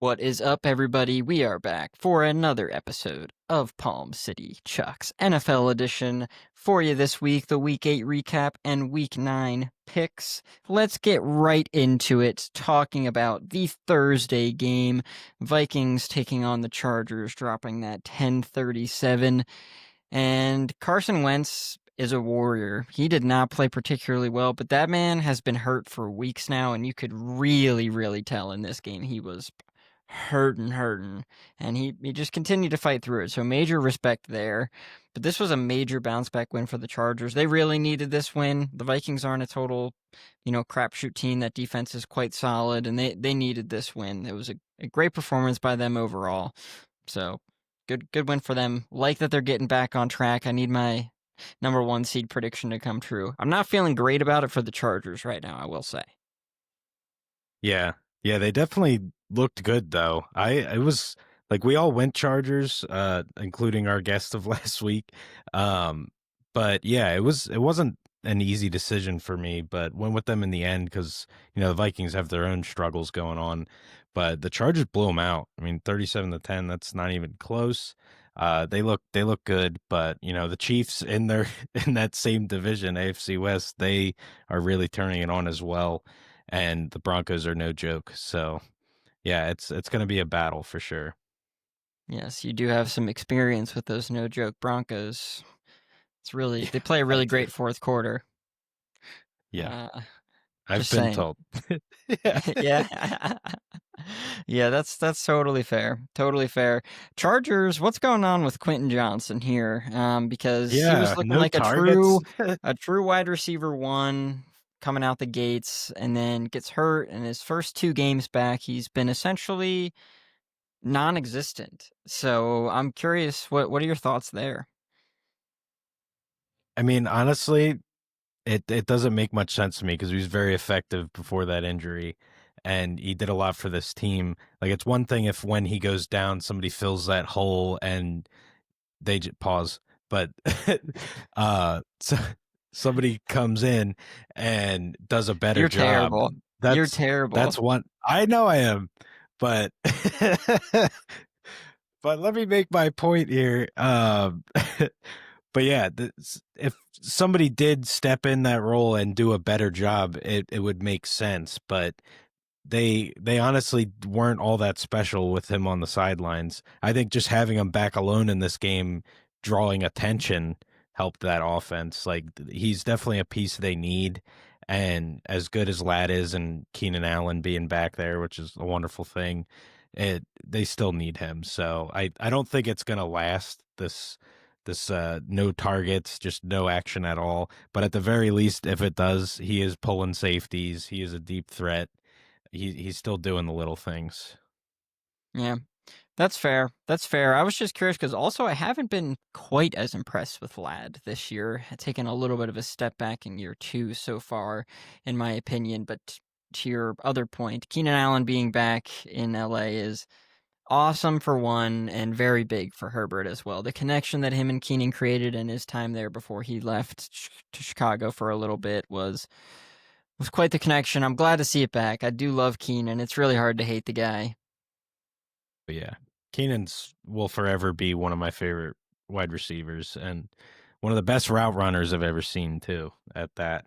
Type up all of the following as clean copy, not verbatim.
What is up, everybody? We are back for another episode of Palm City Chucks NFL edition for you this week, the Week 8 recap and Week 9 picks. Let's get right into it, talking about the Thursday game. Vikings taking on the Chargers, dropping that 10-37. And Carson Wentz is a warrior. He did not play particularly well, but that man has been hurt for weeks now, and you could really tell in this game he was hurting, and he just continued to fight through it. So major respect there. But this was a major bounce back win for the Chargers. They really needed this win. The Vikings aren't a total, crapshoot team. That defense is quite solid, and they needed this win. It was a great performance by them overall. So good win for them. Like that they're getting back on track. I need my number 1 seed prediction to come true. I'm not feeling great about it for the Chargers right now, I will say. Yeah. Yeah, they definitely looked good though. It was like we all went Chargers, including our guest of last week. But yeah, it wasn't an easy decision for me, but went with them in the end because the Vikings have their own struggles going on. But the Chargers blew them out. I mean, 37-10, that's not even close. They look good, but the Chiefs in their in that same division, AFC West, they are really turning it on as well. And the Broncos are no joke. So, yeah, it's going to be a battle for sure. Yes, you do have some experience with those no-joke Broncos. They play a I really do. great fourth quarter. Yeah, Uh, I've just been saying. told. Yeah. Yeah. Yeah, that's totally fair. Totally fair. Chargers, what's going on with Quentin Johnson here? Because he was Yeah, looking no like targets. a true wide receiver one coming out the gates, and then gets hurt. In his first 2 games back, he's been essentially non-existent. So I'm curious, what are your thoughts there? I mean, honestly, it doesn't make much sense to me because he was very effective before that injury and he did a lot for this team. Like, it's one thing if when he goes down, somebody fills that hole and they just pause, but so somebody comes in and does a better You're job. terrible. You're terrible. That's one. I know I am, but but let me make my point here. But yeah, if somebody did step in that role and do a better job, it would make sense. But they honestly weren't all that special with him on the sidelines. I think just having him back alone in this game, drawing attention, helped that offense. Like, he's definitely a piece they need. And as good as Ladd is and Keenan Allen being back there, which is a wonderful thing, they still need him. So I don't think it's gonna last this no targets, just no action at all. But at the very least, if it does, he is pulling safeties. He is a deep threat. He's still doing the little things. Yeah. That's fair. That's fair. I was just curious because also I haven't been quite as impressed with Vlad this year. Taken a little bit of a step back in year 2 so far, in my opinion. But to your other point, Keenan Allen being back in LA is awesome for one, and very big for Herbert as well. The connection that him and Keenan created in his time there before he left to Chicago for a little bit was quite the connection. I'm glad to see it back. I do love Keenan. It's really hard to hate the guy. But yeah, Keenan's will forever be one of my favorite wide receivers and one of the best route runners I've ever seen too. At that,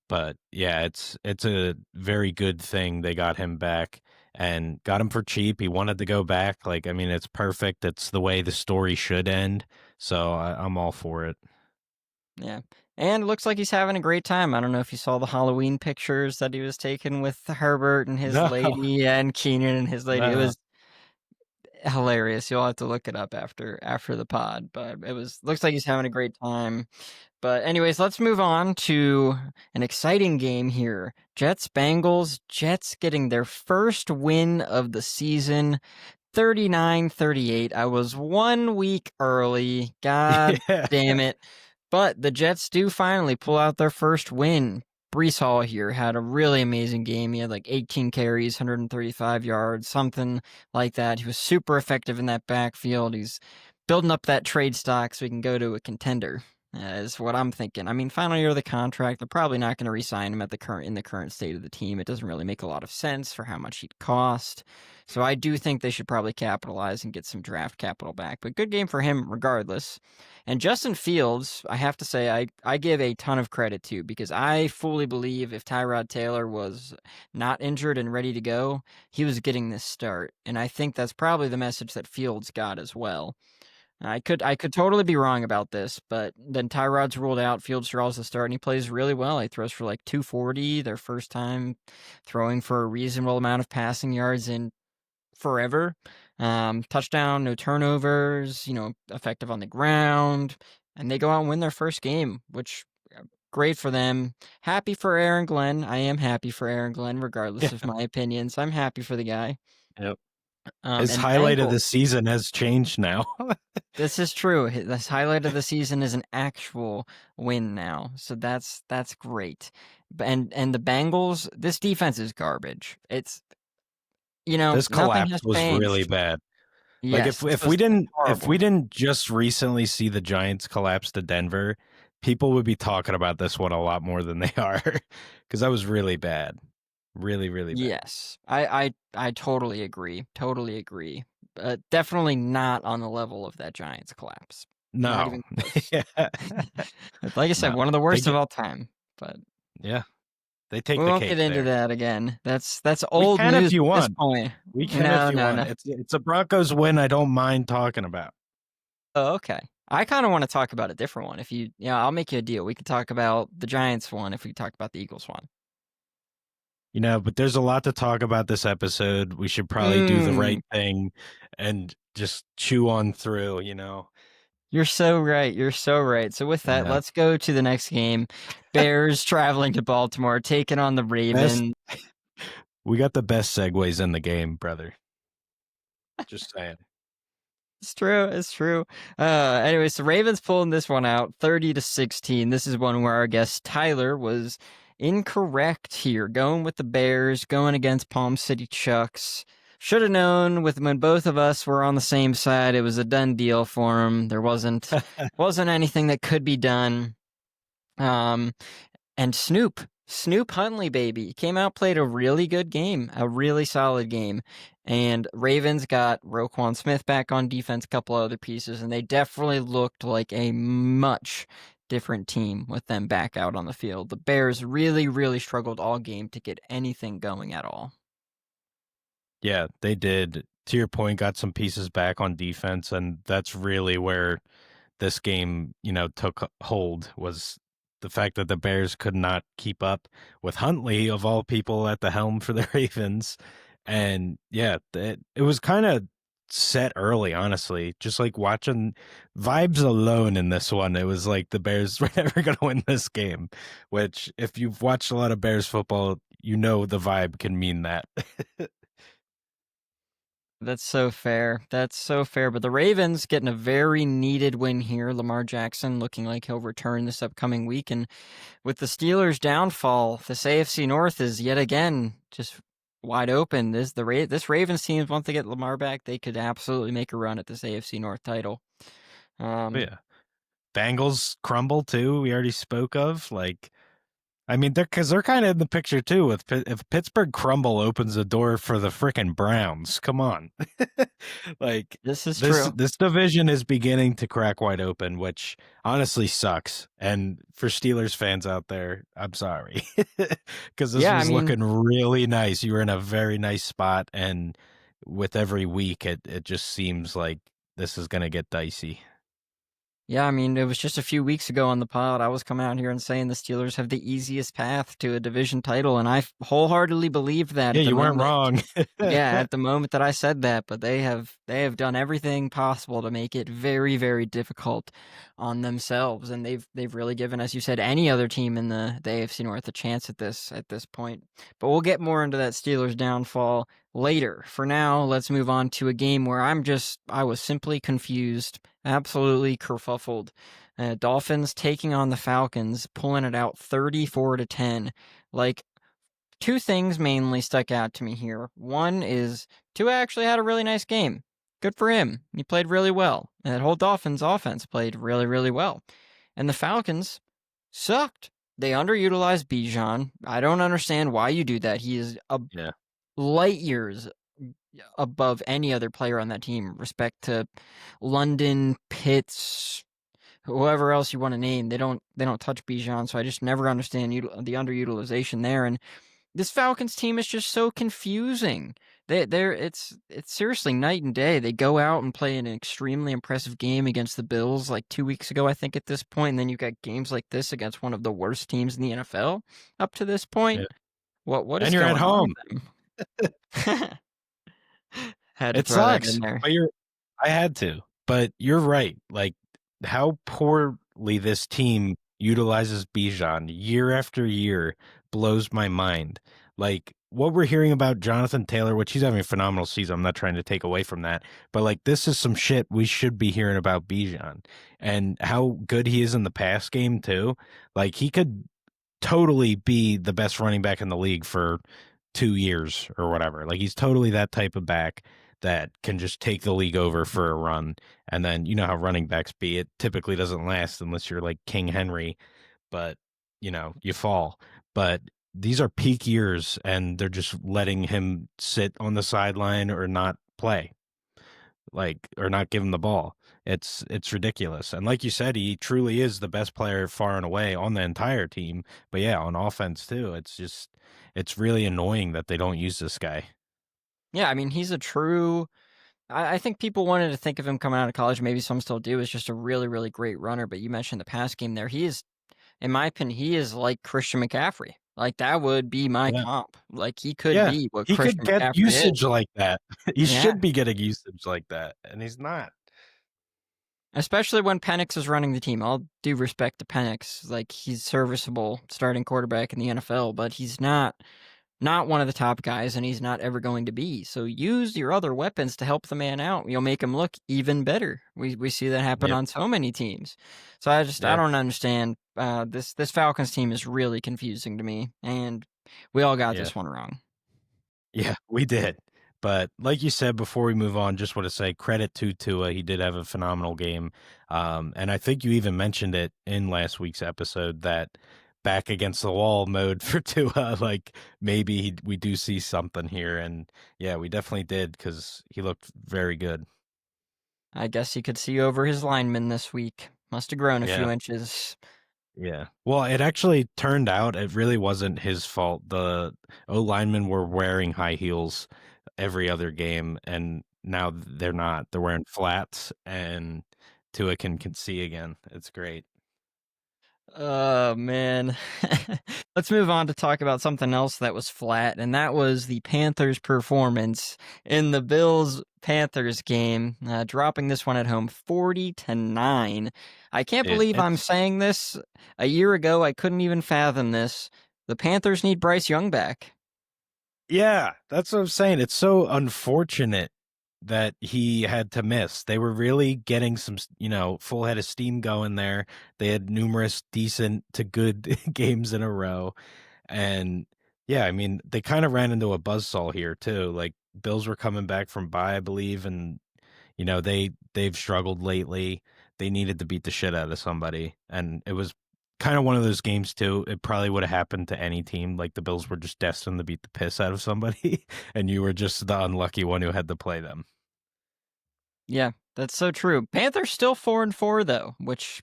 but yeah, it's a very good thing they got him back and got him for cheap. He wanted to go back. Like, I mean, it's perfect. It's the way the story should end. So I'm all for it. Yeah. And it looks like he's having a great time. I don't know if you saw the Halloween pictures that he was taking with Herbert and his No, lady and Keenan and his lady. It no. was hilarious. You'll have to look it up after the pod, but it was looks like he's having a great time. But anyways, let's move on to an exciting game here. Jets Bengals. Jets getting their first win of the season. 39-38. I was 1 week early. God Yeah. damn it. But the Jets do finally pull out their first win. Brees Hall here had a really amazing game. He had like 18 carries, 135 yards, something like that. He was super effective in that backfield. He's building up that trade stock so he can go to a contender. is what I'm thinking. I mean, final year of the contract, they're probably not going to re-sign him in the current state of the team. It doesn't really make a lot of sense for how much he'd cost. So I do think they should probably capitalize and get some draft capital back. But good game for him regardless. And Justin Fields, I have to say, I give a ton of credit to, because I fully believe if Tyrod Taylor was not injured and ready to go, he was getting this start. And I think that's probably the message that Fields got as well. I could totally be wrong about this, but then Tyrod's ruled out. Fields draws the start, and he plays really well. He throws for like 240, their first time throwing for a reasonable amount of passing yards in forever. Touchdown, no turnovers, effective on the ground, and they go out and win their first game, which great for them. Happy for Aaron Glenn. I am happy for Aaron Glenn, regardless of Yeah. my opinions. I'm happy for the guy. Yep. His And highlight of the Bengals. season has changed now. This is true. This highlight of the season is an actual win now, so that's great. And the Bengals, this defense is garbage. It's This nothing collapse has was really changed. bad. Like Yes, if this if was we didn't if we horrible. didn't just recently see the Giants collapse to Denver, people would be talking about this one a lot more than they are, because that was really bad, really really bad. Yes, I totally agree. Totally agree. But definitely not on the level of that Giants collapse. Not No, even close. yeah, Like I said, no, one of the they worst of get all time. But yeah, they we take the won't get cake into there. that again. That's We old can if news you at this want. point. We can if No, you no, want. no. It's a Broncos win. I don't mind talking about. Oh, okay. I kind of want to talk about a different one. If I'll make you a deal. We could talk about the Giants one if we talk about the Eagles one. But there's a lot to talk about this episode. We should probably do the Mm, right thing and just chew on through. you're so right. You're so right. So with that, Yeah. let's go to the next game. Bears traveling to Baltimore, taking on the Best. Ravens. We got the best segues in the game, brother. Just saying. It's true. It's true. Anyways, the Ravens pulling this one out, 30-16. This is one where our guest Tyler was incorrect here, going with the Bears, going against Palm City Chucks. Should have known when both of us were on the same side, it was a done deal for him. There wasn't anything that could be done. Um, and Snoop Huntley, baby, came out, played a really good game, a really solid game. And Ravens got Roquan Smith back on defense, a couple other pieces, and they definitely looked like a much different team with them back out on the field. The Bears really, really struggled all game to get anything going at all. Yeah, they did. To your point, got some pieces back on defense, and that's really where this game, took hold, was the fact that the Bears could not keep up with Huntley, of all people, at the helm for the Ravens. And yeah, it was kind of set early, honestly. Just like watching vibes alone in this one, it was like the Bears were never going to win this game, which, if you've watched a lot of Bears football, the vibe can mean that. That's so fair. That's so fair. But the Ravens getting a very needed win here. Lamar Jackson looking like he'll return this upcoming week. And with the Steelers' downfall, this AFC North is yet again just wide open. This Ravens team, once they get Lamar back, they could absolutely make a run at this AFC North title. Yeah. Bengals crumble too. We already spoke of, like, I mean, they're kind of in the picture too. If Pittsburgh crumble opens the door for the frickin' Browns, come on, like This is this true. this division is beginning to crack wide open, which honestly sucks. And for Steelers fans out there, I'm sorry, because this Yeah, I was mean, looking really nice. You were in a very nice spot, and with every week, it just seems like this is gonna get dicey. it was just a few weeks ago on the pod. I was coming out here and saying the Steelers have the easiest path to a division title, and I wholeheartedly believed that Yeah, at the you weren't moment. wrong. Yeah, at the moment that I said that, but they have done everything possible to make it very, very difficult on themselves, and they've really given, as you said, any other team in the AFC North a chance at this point. But we'll get more into that Steelers downfall later. For now, let's move on to a game where I was simply confused, absolutely kerfuffled. Dolphins taking on the Falcons, pulling it out 34-10. Like, two things mainly stuck out to me here. One is Tua actually had a really nice game. Good for him. He played really well. And that whole Dolphins offense played really, really well. And the Falcons sucked. They underutilized Bijan. I don't understand why you do that. He is Yeah. light years above any other player on that team. Respect to London, Pitts, whoever else you want to name. They don't touch Bijan, so I just never understand the underutilization there. And this Falcons team is just so confusing. It's seriously night and day. They go out and play an extremely impressive game against the Bills like 2 weeks ago, I think, at this point, and then you got games like this against one of the worst teams in the NFL up to this Yeah. point. What And is you're at going on home. with them? Had to It throw that in sucks, there. but I had to. But you're right. Like how poorly this team utilizes Bijan year after year blows my mind. Like what we're hearing about Jonathan Taylor, which he's having a phenomenal season. I'm not trying to take away from that, but like this is some shit we should be hearing about Bijan and how good he is in the pass game too. Like he could totally be the best running back in the league for 2 years or whatever. Like he's totally that type of back that can just take the league over for a run. And then you know how running backs be. It typically doesn't last unless you're like King Henry, but you fall. But these are peak years and they're just letting him sit on the sideline or not play. Like or not give him the ball. It's ridiculous. And like you said, he truly is the best player far and away on the entire team. But yeah, on offense too. It's really annoying that they don't use this guy. Yeah, I mean, he's a true. I think people wanted to think of him coming out of college. Maybe some still do. Is just a really, really great runner. But you mentioned the pass game there. He is, in my opinion, he is like Christian McCaffrey. Like that would be my Yeah. comp. Like he could Yeah. be what He could Christian get McCaffrey is. usage like that. He Yeah, should be getting usage like that. And he's not. especially when Penix is running the team. I'll do respect to Penix. Like he's serviceable starting quarterback in the NFL, but he's not one of the top guys, and he's not ever going to be. So use your other weapons to help the man out. You'll make him look even better. We see that happen Yep. on so many teams. So I Yeah. don't understand. This Falcons team is really confusing to me, and we all got Yeah. this one wrong. Yeah, we did. But like you said, before we move on, just want to say credit to Tua. He did have a phenomenal game. And I think you even mentioned it in last week's episode that back against the wall mode for Tua, like maybe we do see something here. And yeah, we definitely did because he looked very good. I guess he could see over his lineman this week. Must have grown a Yeah. few inches. Yeah. Well, it actually turned out it really wasn't his fault. The O linemen were wearing high heels every other game, and now they're not. They're wearing flats, and Tua can see again. It's great. Oh man. Let's move on to talk about something else that was flat, and that was the Panthers' performance in the Bills-Panthers game, dropping this one at home 40-9. I can't believe I'm It's saying this. A year ago, I couldn't even fathom this. The Panthers need Bryce Young back. yeah, that's what I'm saying. It's so unfortunate that he had to miss. They were really getting some, full head of steam going there. They had numerous decent to good games in a row. And yeah, I mean, they kind of ran into a buzzsaw here too. Like Bills were coming back from bye, I believe, and they've struggled lately. They needed to beat the shit out of somebody, and it was kind of one of those games too. It probably would have happened to any team. Like the Bills were just destined to beat the piss out of somebody, and you were just the unlucky one who had to play them. Yeah, that's so true. Panthers still 4-4 though, which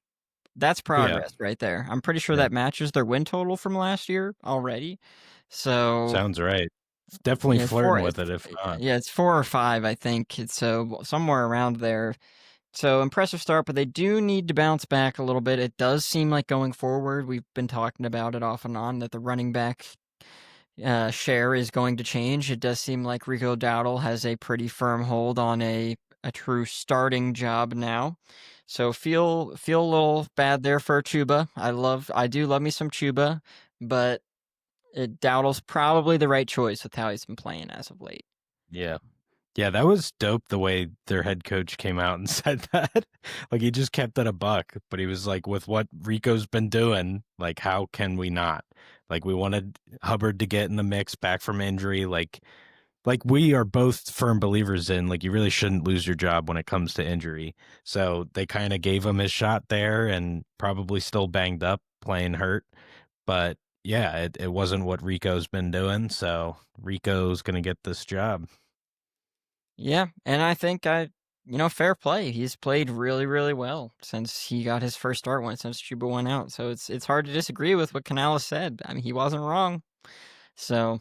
that's Oh yeah, progress right there. I'm pretty sure yeah, that matches their win total from last year already. So sounds right. Definitely yeah, flirting with it. If not, it's 4 or 5, I think. It's so somewhere around there. So impressive start, but they do need to bounce back a little bit. It does seem like going forward, we've been talking about it off and on that the running back share is going to change. It does seem like Rico Dowdle has a pretty firm hold on a true starting job now. So feel a little bad there for Chuba. I do love me some Chuba, but Dowdle's probably the right choice with how he's been playing as of late. yeah. Yeah, that was dope the way their head coach came out and said that. Like he just kept it a buck, but he was like, with what Rico's been doing, like how can we not? Like we wanted Hubbard to get in the mix back from injury. Like like we are both firm believers in like you really shouldn't lose your job when it comes to injury. So they kind of gave him his shot there and probably still banged up, playing hurt. But yeah, it wasn't what Rico's been doing. So Rico's going to get this job. Yeah, and I think fair play. He's played really, really well since he got his first start since Chuba went out. So it's hard to disagree with what Canales said. I mean, he wasn't wrong. So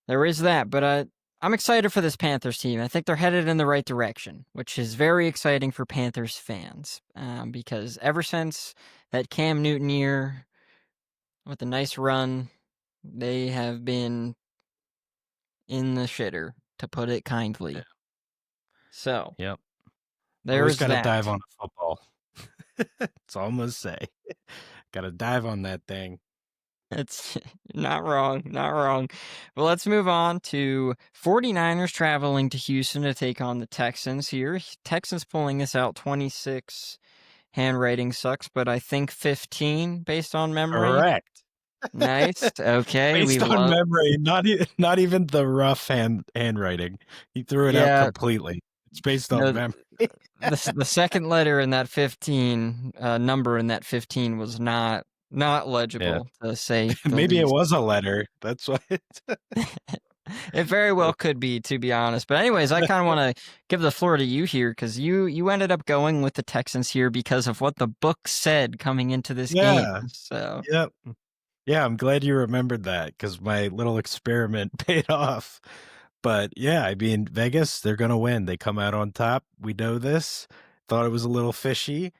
there is that. But I'm excited for this Panthers team. I think they're headed in the right direction, which is very exciting for Panthers fans. Because ever since that Cam Newton year with a nice run, they have been in the shitter, to put it Yeah. kindly. So Yep. Always there's got to that. dive on a football. That's all I'm going to say. Got to dive on that thing. It's not wrong, not wrong. But let's move on to 49ers traveling to Houston to take on the Texans here. Texans pulling this out 26. Handwriting sucks, but I think 15 based on memory. Correct. Nice. Okay, we Based on love. memory, not even the rough handwriting. He threw it out Yeah, completely. It's based on no, memory. the second letter in that 15 number in that 15 was not Yeah. legible, to say the Maybe it least. was a letter. That's why It very well could be, to be honest. But anyways, I kind of want to give the floor to you here because you ended up going with the Texans here because of what the book said coming into this game. Yeah. So Yep. Yeah, I'm glad you remembered that because my little experiment paid off. But yeah, I mean, Vegas, they're going to win. They come out on top. We know this. Thought it was a little fishy,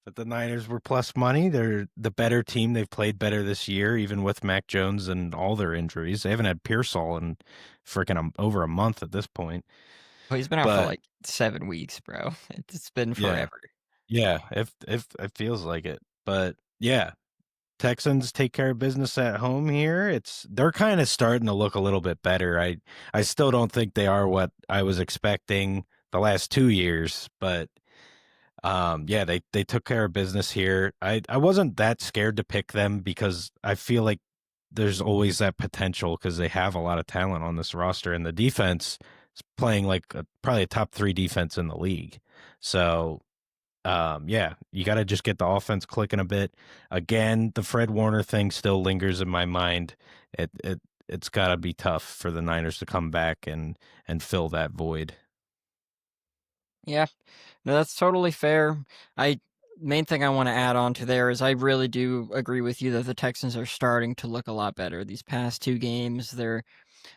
but the Niners were plus money. They're the better team. They've played better this year, even with Mac Jones and all their injuries. They haven't had Pearsall in freaking over a month at this point. well, he's been out for But like 7 weeks, bro. It's been yeah, forever. yeah, if it feels like it. But yeah, Texans take care of business at home here. They're kind of starting to look a little bit better. I still don't think they are what I was expecting the last 2 years, but yeah, they took care of business here. I wasn't that scared to pick them because I feel like there's always that potential because they have a lot of talent on this roster and the defense is playing like probably a top 3 defense in the league. So yeah, you got to just get the offense clicking a bit. Again, the Fred Warner thing still lingers in my mind. It's got to be tough for the Niners to come back and fill that void. Yeah, no, that's totally fair. I Main thing I want to add on to there is I really do agree with you that the Texans are starting to look a lot better. These past 2 games, they're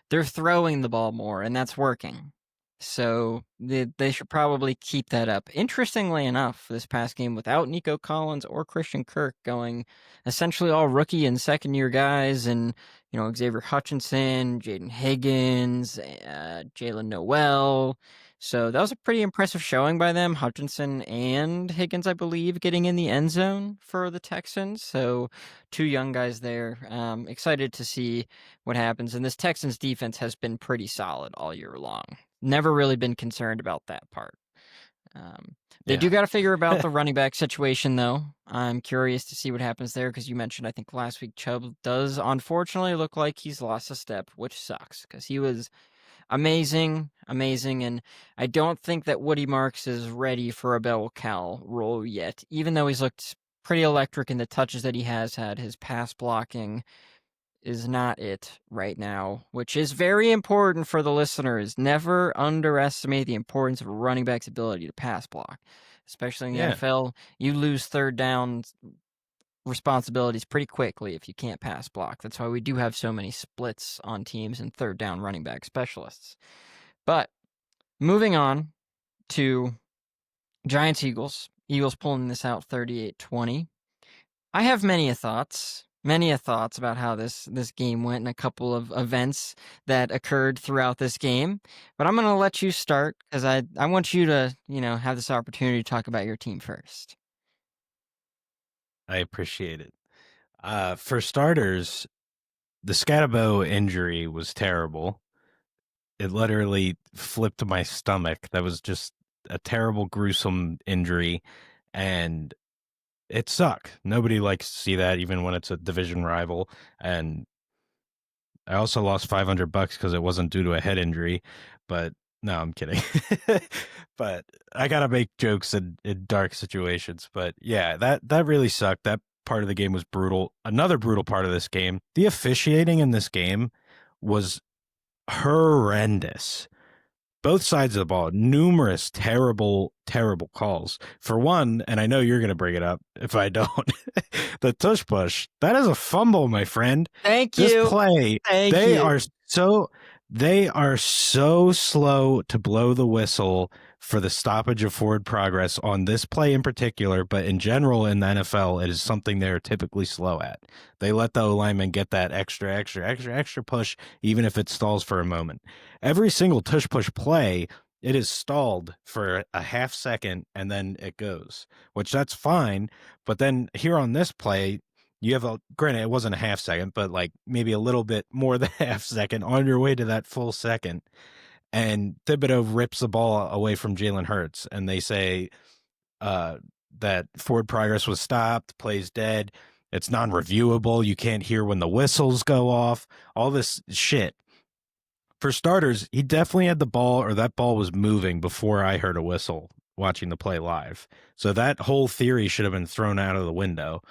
throwing the ball more, and that's working. So they should probably keep that up. Interestingly enough, this past game without Nico Collins or Christian Kirk going essentially all rookie and second year guys, and Xavier Hutchinson, Jaden Higgins, Jalen Noel. So that was a pretty impressive showing by them. Hutchinson and Higgins, I believe, getting in the end zone for the Texans. So 2 young guys there. Excited to see what happens. And this Texans defense has been pretty solid all year long. Never really been concerned about that part. Um, they do Yeah. got to figure about the running back situation, though. I'm curious to see what happens there because you mentioned, I think last week, Chubb does unfortunately look like he's lost a step, which sucks because he was amazing, amazing. And I don't think that Woody Marks is ready for a bell cow role yet, even though he's looked pretty electric in the touches that he has had. His pass blocking is not it right now, which is very important for the listeners. Never underestimate the importance of a running back's ability to pass block, especially in the Yeah. NFL. You lose third down responsibilities pretty quickly if you can't pass block. That's why we do have so many splits on teams and third down running back specialists. But moving on to Giants Eagles. Eagles pulling this out 38-20. I have many a thoughts about how this game went and a couple of events that occurred throughout this game. But I'm going to let you start because I want you to, have this opportunity to talk about your team first. I appreciate it. For starters, the Scatabo injury was terrible. It literally flipped my stomach. That was just a terrible, gruesome injury, and it sucked. Nobody likes to see that, even when it's a division rival. And I also lost $500 because it wasn't due to a head injury, but no, I'm kidding. But I gotta make jokes in dark situations. But yeah, that really sucked. That part of the game was brutal. Another brutal part of this game, the officiating in this game was horrendous. Both sides of the ball, numerous terrible, terrible calls. For one, and I know you're going to bring it up if I don't, the tush push, that is a fumble, my friend. Thank This you. play, Thank they you. are so they are so slow to blow the whistle for the stoppage of forward progress on this play in particular, but in general in the NFL, it is something they're typically slow at. They let the O lineman get that extra push, even if it stalls for a moment. Every single tush push play, it is stalled for a half second and then it goes, which that's fine. But then here on this play, you have granted, it wasn't a half second, but like maybe a little bit more than a half second on your way to that full second. And Thibodeau rips the ball away from Jalen Hurts, and they say uh, that forward progress was stopped, plays dead. It's non reviewable. You can't hear when the whistles go off, all this shit. For starters, he definitely had the ball, or that ball was moving before I heard a whistle watching the play live. So that whole theory should have been thrown out of the window.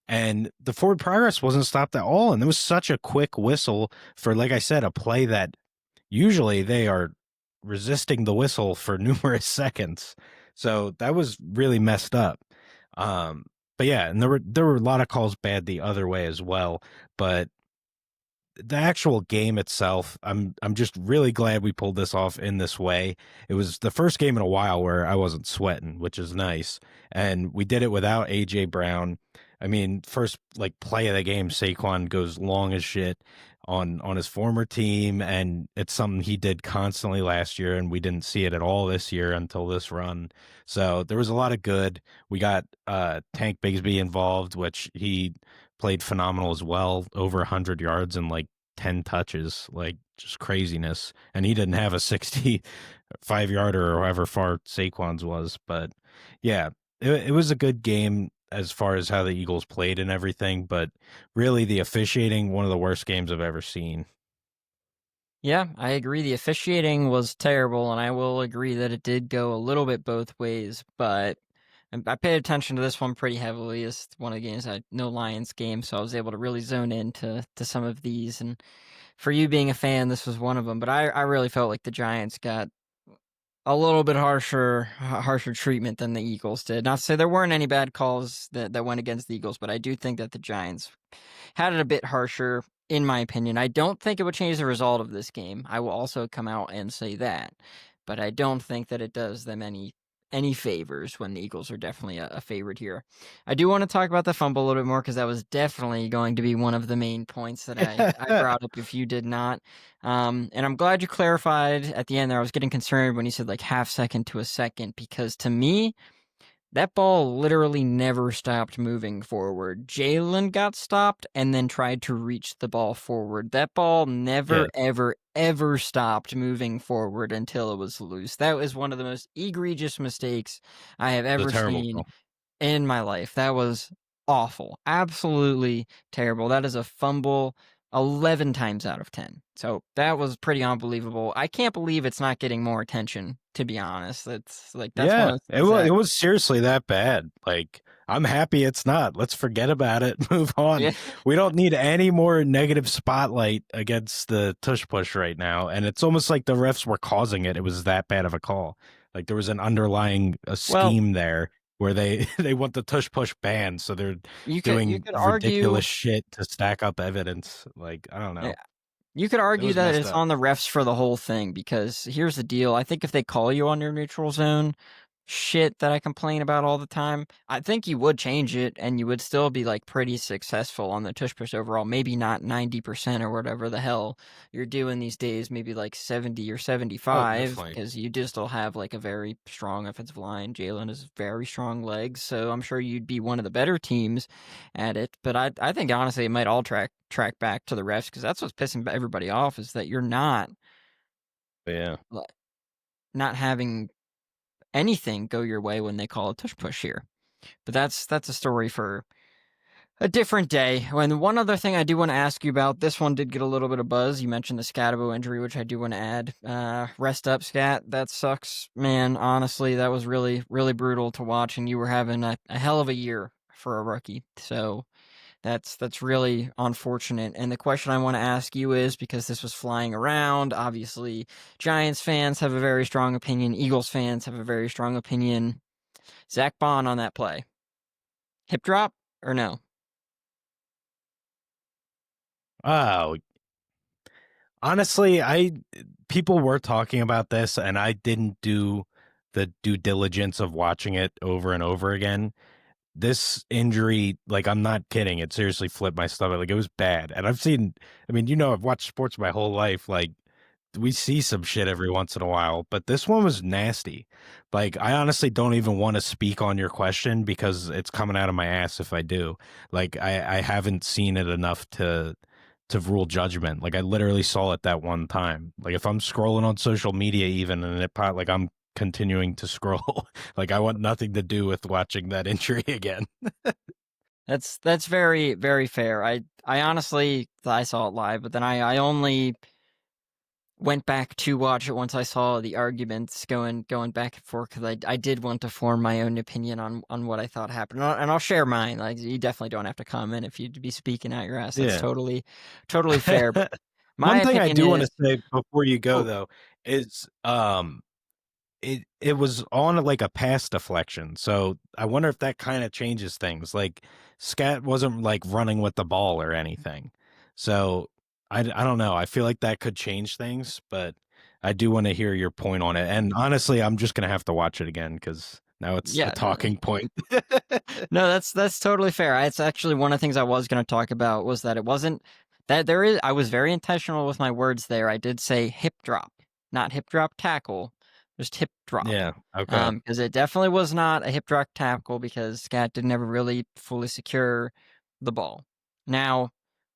And the forward progress wasn't stopped at all. And it was such a quick whistle for, like I said, a play that usually they are resisting the whistle for numerous seconds. So that was really messed up. Um, but yeah, and there were a lot of calls bad the other way as well. But the actual game itself, I'm just really glad we pulled this off in this way. It was the first game in a while where I wasn't sweating, which is nice. And we did it without AJ Brown. I mean, first like play of the game, Saquon goes long as shit on his former team, and it's something he did constantly last year, and we didn't see it at all this year until this run. So there was a lot of good. We got Tank Bigsby involved, which he played phenomenal as well, over 100 yards and like 10 touches, like just craziness. And he didn't have a 65-yarder or however far Saquon's was. But yeah, it was a good game as far as how the Eagles played and everything. But really, the officiating, one of the worst games I've ever seen. Yeah, I agree. The officiating was terrible, and I will agree that it did go a little bit both ways, but I paid attention to this one pretty heavily. It's one of the games I no Lions game, so I was able to really zone into some of these. And for you being a fan, this was one of them. But I really felt like the Giants got a little bit harsher treatment than the Eagles did. Not to say there weren't any bad calls that went against the Eagles, but I do think that the Giants had it a bit harsher, in my opinion. I don't think it would change the result of this game. I will also come out and say that, but I don't think that it does them any favors when the Eagles are definitely a favorite here. I do want to talk about the fumble a little bit more because that was definitely going to be one of the main points that I brought up if you did not. And I'm glad you clarified at the end there. I was getting concerned when you said like half second to a second because to me, that ball literally never stopped moving forward. Jalen got stopped and then tried to reach the ball forward. That ball never, Yeah, ever, ever stopped moving forward until it was loose. That was one of the most egregious mistakes I have it's a ever terrible seen call. in my life. That was awful. Absolutely terrible. That is a fumble 11 times out of 10. So that was pretty unbelievable. I can't believe it's not getting more attention, to be honest. It's like that's one Yeah, of those it things was that it was seriously that bad. Like I'm happy it's not. Let's forget about it. Move on. yeah. We don't need any more negative spotlight against the tush push right now. And it's almost like the refs were causing it. It was that bad of a call. Like there was an underlying Well, scheme there where they they want the tush push banned, so they're you doing could argue ridiculous shit to stack up evidence. Like I don't yeah, know. you could It argue was that messed it's up. on the refs for the whole thing because here's the deal. I think if they call you on your neutral zone, shit that I complain about all the time, I think you would change it and you would still be like pretty successful on the tush push overall. Maybe not 90% or whatever the hell you're doing these days, maybe like 70 or Oh, 75 definitely. because you do still have like a very strong offensive line. Jalen has very strong legs, so I'm sure you'd be one of the better teams at it. But I think honestly it might all track back to the refs because that's what's pissing everybody off is that you're But yeah. like, not having anything go your way when they call a tush push here. But that's a story for A different day. And one other thing I do want to ask you about, this one did get a little bit of buzz. You mentioned the Scatabo injury, which I do want to add. Rest up, Scat. That sucks, man. Honestly, that was really, really brutal to watch, and you were having a hell of a year for a rookie. So that's really unfortunate. And the question I want to ask you is, because this was flying around, obviously Giants fans have a very strong opinion, Eagles fans have a very strong opinion. Zach Bond on that play. Hip drop or no? Oh, honestly, people were talking about this, and I didn't do the due diligence of watching it over and over again. This injury, like, I'm not kidding, it seriously flipped my stomach. Like, it was bad. And I mean, I've watched sports my whole life. Like, we see some shit every once in a while, but this one was nasty. Like, I honestly don't even want to speak on your question because it's coming out of my ass if I do. Like, I haven't seen it enough to rule judgment. Like, I literally saw it that one time. Like, if I'm scrolling on social media even and like, I'm continuing to scroll, like, I want nothing to do with watching that injury again. That's very, very fair. I honestly, I saw it live, but then I only went back to watch it once I saw the arguments going back and forth, because I did want to form my own opinion on what I thought happened, and I'll share mine. Like, you definitely don't have to comment if you'd be speaking out your ass. That's Yeah. totally fair. My One thing I opinion do want to is, say before you go oh though is it was on like a pass deflection. So I wonder if that kind of changes things. Like Scat wasn't like running with the ball or anything. So I don't know. I feel like that could change things, but I do want to hear your point on it. And honestly, I'm just gonna have to watch it again because now it's a yeah, talking point. no, that's totally fair. It's actually one of the things I was going to talk about, was that it wasn't that there is. I was very intentional with my words there. I did say hip drop, not hip drop tackle, just hip drop. Yeah. Okay. Because it definitely was not a hip drop tackle, because Scat did never really fully secure the ball. Now,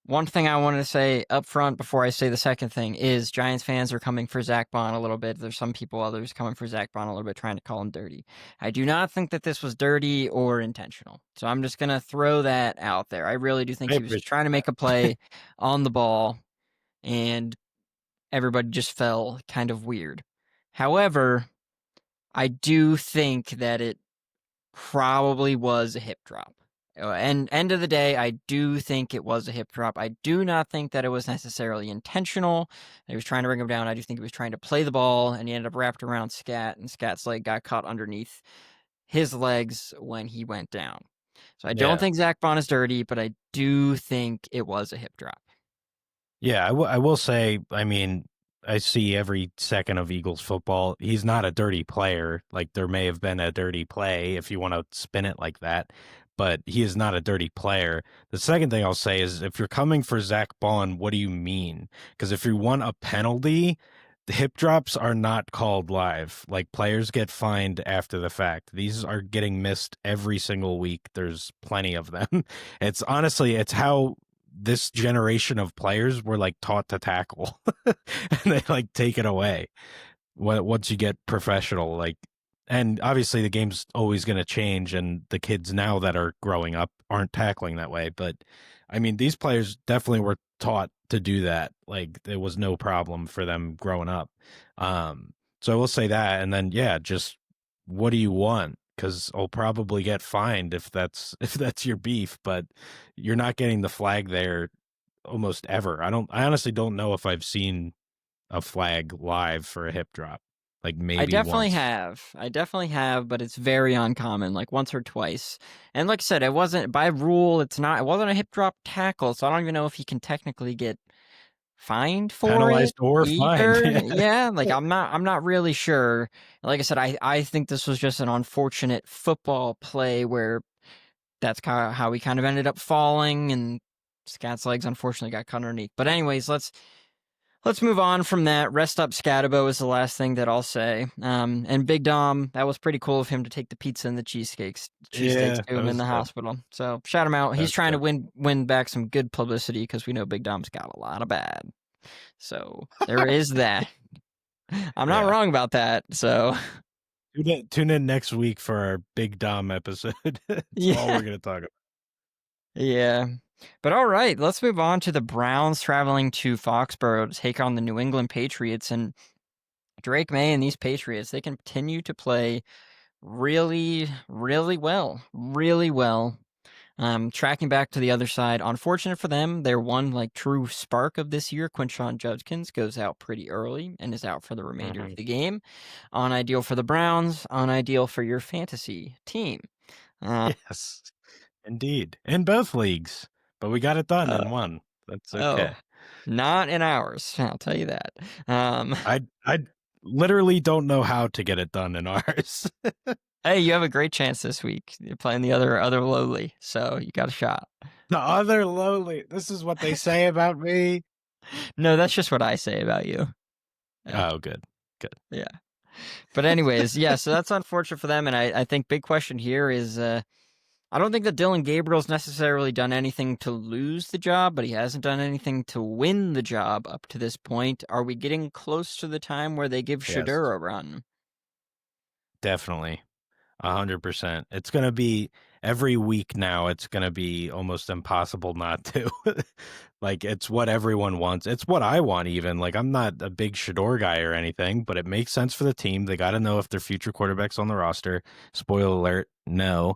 one thing I wanted to say up front before I say the second thing is, Giants fans are coming for Zach Bond a little bit. There's some people, others, coming for Zach Bond a little bit, trying to call him dirty. I do not think that this was dirty or intentional. So I'm just going to throw that out there. I really do think I he was just appreciate trying to make a play on the ball, and everybody just fell kind of weird. However, I do think that it probably was a hip drop. And end of the day, I do think it was a hip drop. I do not think that it was necessarily intentional. He was trying to bring him down. I do think he was trying to play the ball, and he ended up wrapped around Scat, and Scat's leg got caught underneath his legs when he went down. So I don't Yeah. think Zach Bond is dirty, but I do think it was a hip drop. Yeah, I will say, I mean, I see every second of Eagles football. He's not a dirty player. Like, there may have been a dirty play if you want to spin it like that, but he is not a dirty player. The second thing I'll say is, if you're coming for Zach Bond, what do you mean? Because if you want a penalty, the hip drops are not called live. Like, players get fined after the fact. These are getting missed every single week. There's plenty of them. It's honestly, it's how this generation of players were like taught to tackle and they like take it away once you get professional. Like, and obviously the game's always going to change, and the kids now that are growing up aren't tackling that way, but I mean, these players definitely were taught to do that. Like, there was no problem for them growing up. So I will say that. And then, yeah, just what do you want? Because I'll probably get fined if that's if that's your beef, but you're not getting the flag there almost ever. I honestly don't know if I've seen a flag live for a hip drop. Like, I maybe definitely once. have. I definitely have, but it's very uncommon, like once or twice. And like I said, it wasn't by rule, it wasn't a hip drop tackle, so I don't even know if he can technically get fined for it Penalized or fined. either. Yeah. Yeah, like I'm not really sure. Like I said, I think this was just an unfortunate football play where that's how he kind of ended up falling, and Scat's legs unfortunately got cut underneath. But anyways, let's move on from that. Rest up, Scatabo is the last thing that I'll say. And Big Dom, that was pretty cool of him to take the pizza and the cheesesteaks Yeah, to that him in was the dope. hospital. So shout him out. He's That's trying to dope. win back some good publicity, because we know Big Dom's got a lot of bad. So there is that. I'm not Yeah. wrong about that. So Tune in next week for our Big Dom episode. That's all yeah. we're going to talk about. Yeah. But all right, let's move on to the Browns traveling to Foxborough to take on the New England Patriots. And Drake May and these Patriots, they continue to play really, really well. Really well. Tracking back to the other side, unfortunate for them, their one like true spark of this year, Quinshon Judkins, goes out pretty early and is out for the remainder Hmm. of the game. Unideal for the Browns, unideal for your fantasy team. Uh, Yes, indeed. In both leagues. But we got it done uh, in one. That's oh, okay. not in ours, I'll tell you that. Um, I literally don't know how to get it done in ours. hey, you have a great chance this week. You're playing the other lowly, so you got a shot. The other lowly. This is what they say about me. No, that's just what I say about you. Yeah, Oh, good. Good. yeah. But anyways, yeah, so that's unfortunate for them. And I think big question here is I don't think that Dylan Gabriel's necessarily done anything to lose the job, but he hasn't done anything to win the job up to this point. Are we getting close to the time where they give Yes, Shadur a run? definitely. 100%. It's going to be every week now. It's going to be almost impossible not to. Like, it's what everyone wants. It's what I want, even. Like, I'm not a big Shador guy or anything, but it makes sense for the team. They got to know if their future quarterback's on the roster. Spoiler alert, no,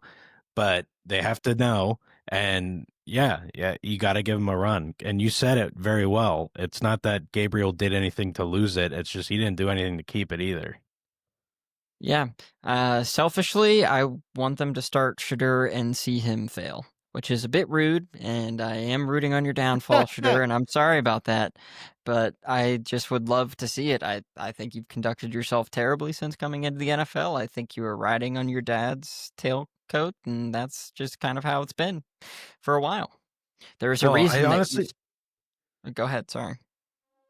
but they have to know. And yeah, you got to give him a run. And you said it very well. It's not that Gabriel did anything to lose it, it's just he didn't do anything to keep it either. Yeah. Selfishly, I want them to start Shadur and see him fail, which is a bit rude, and I am rooting on your downfall, Shadur, and I'm sorry about that, but I just would love to see it. I think you've conducted yourself terribly since coming into the NFL. I think you were riding on your dad's tailcoat, and that's just kind of how it's been for a while. There's a Well, I reason that you. honestly, Go ahead, sorry.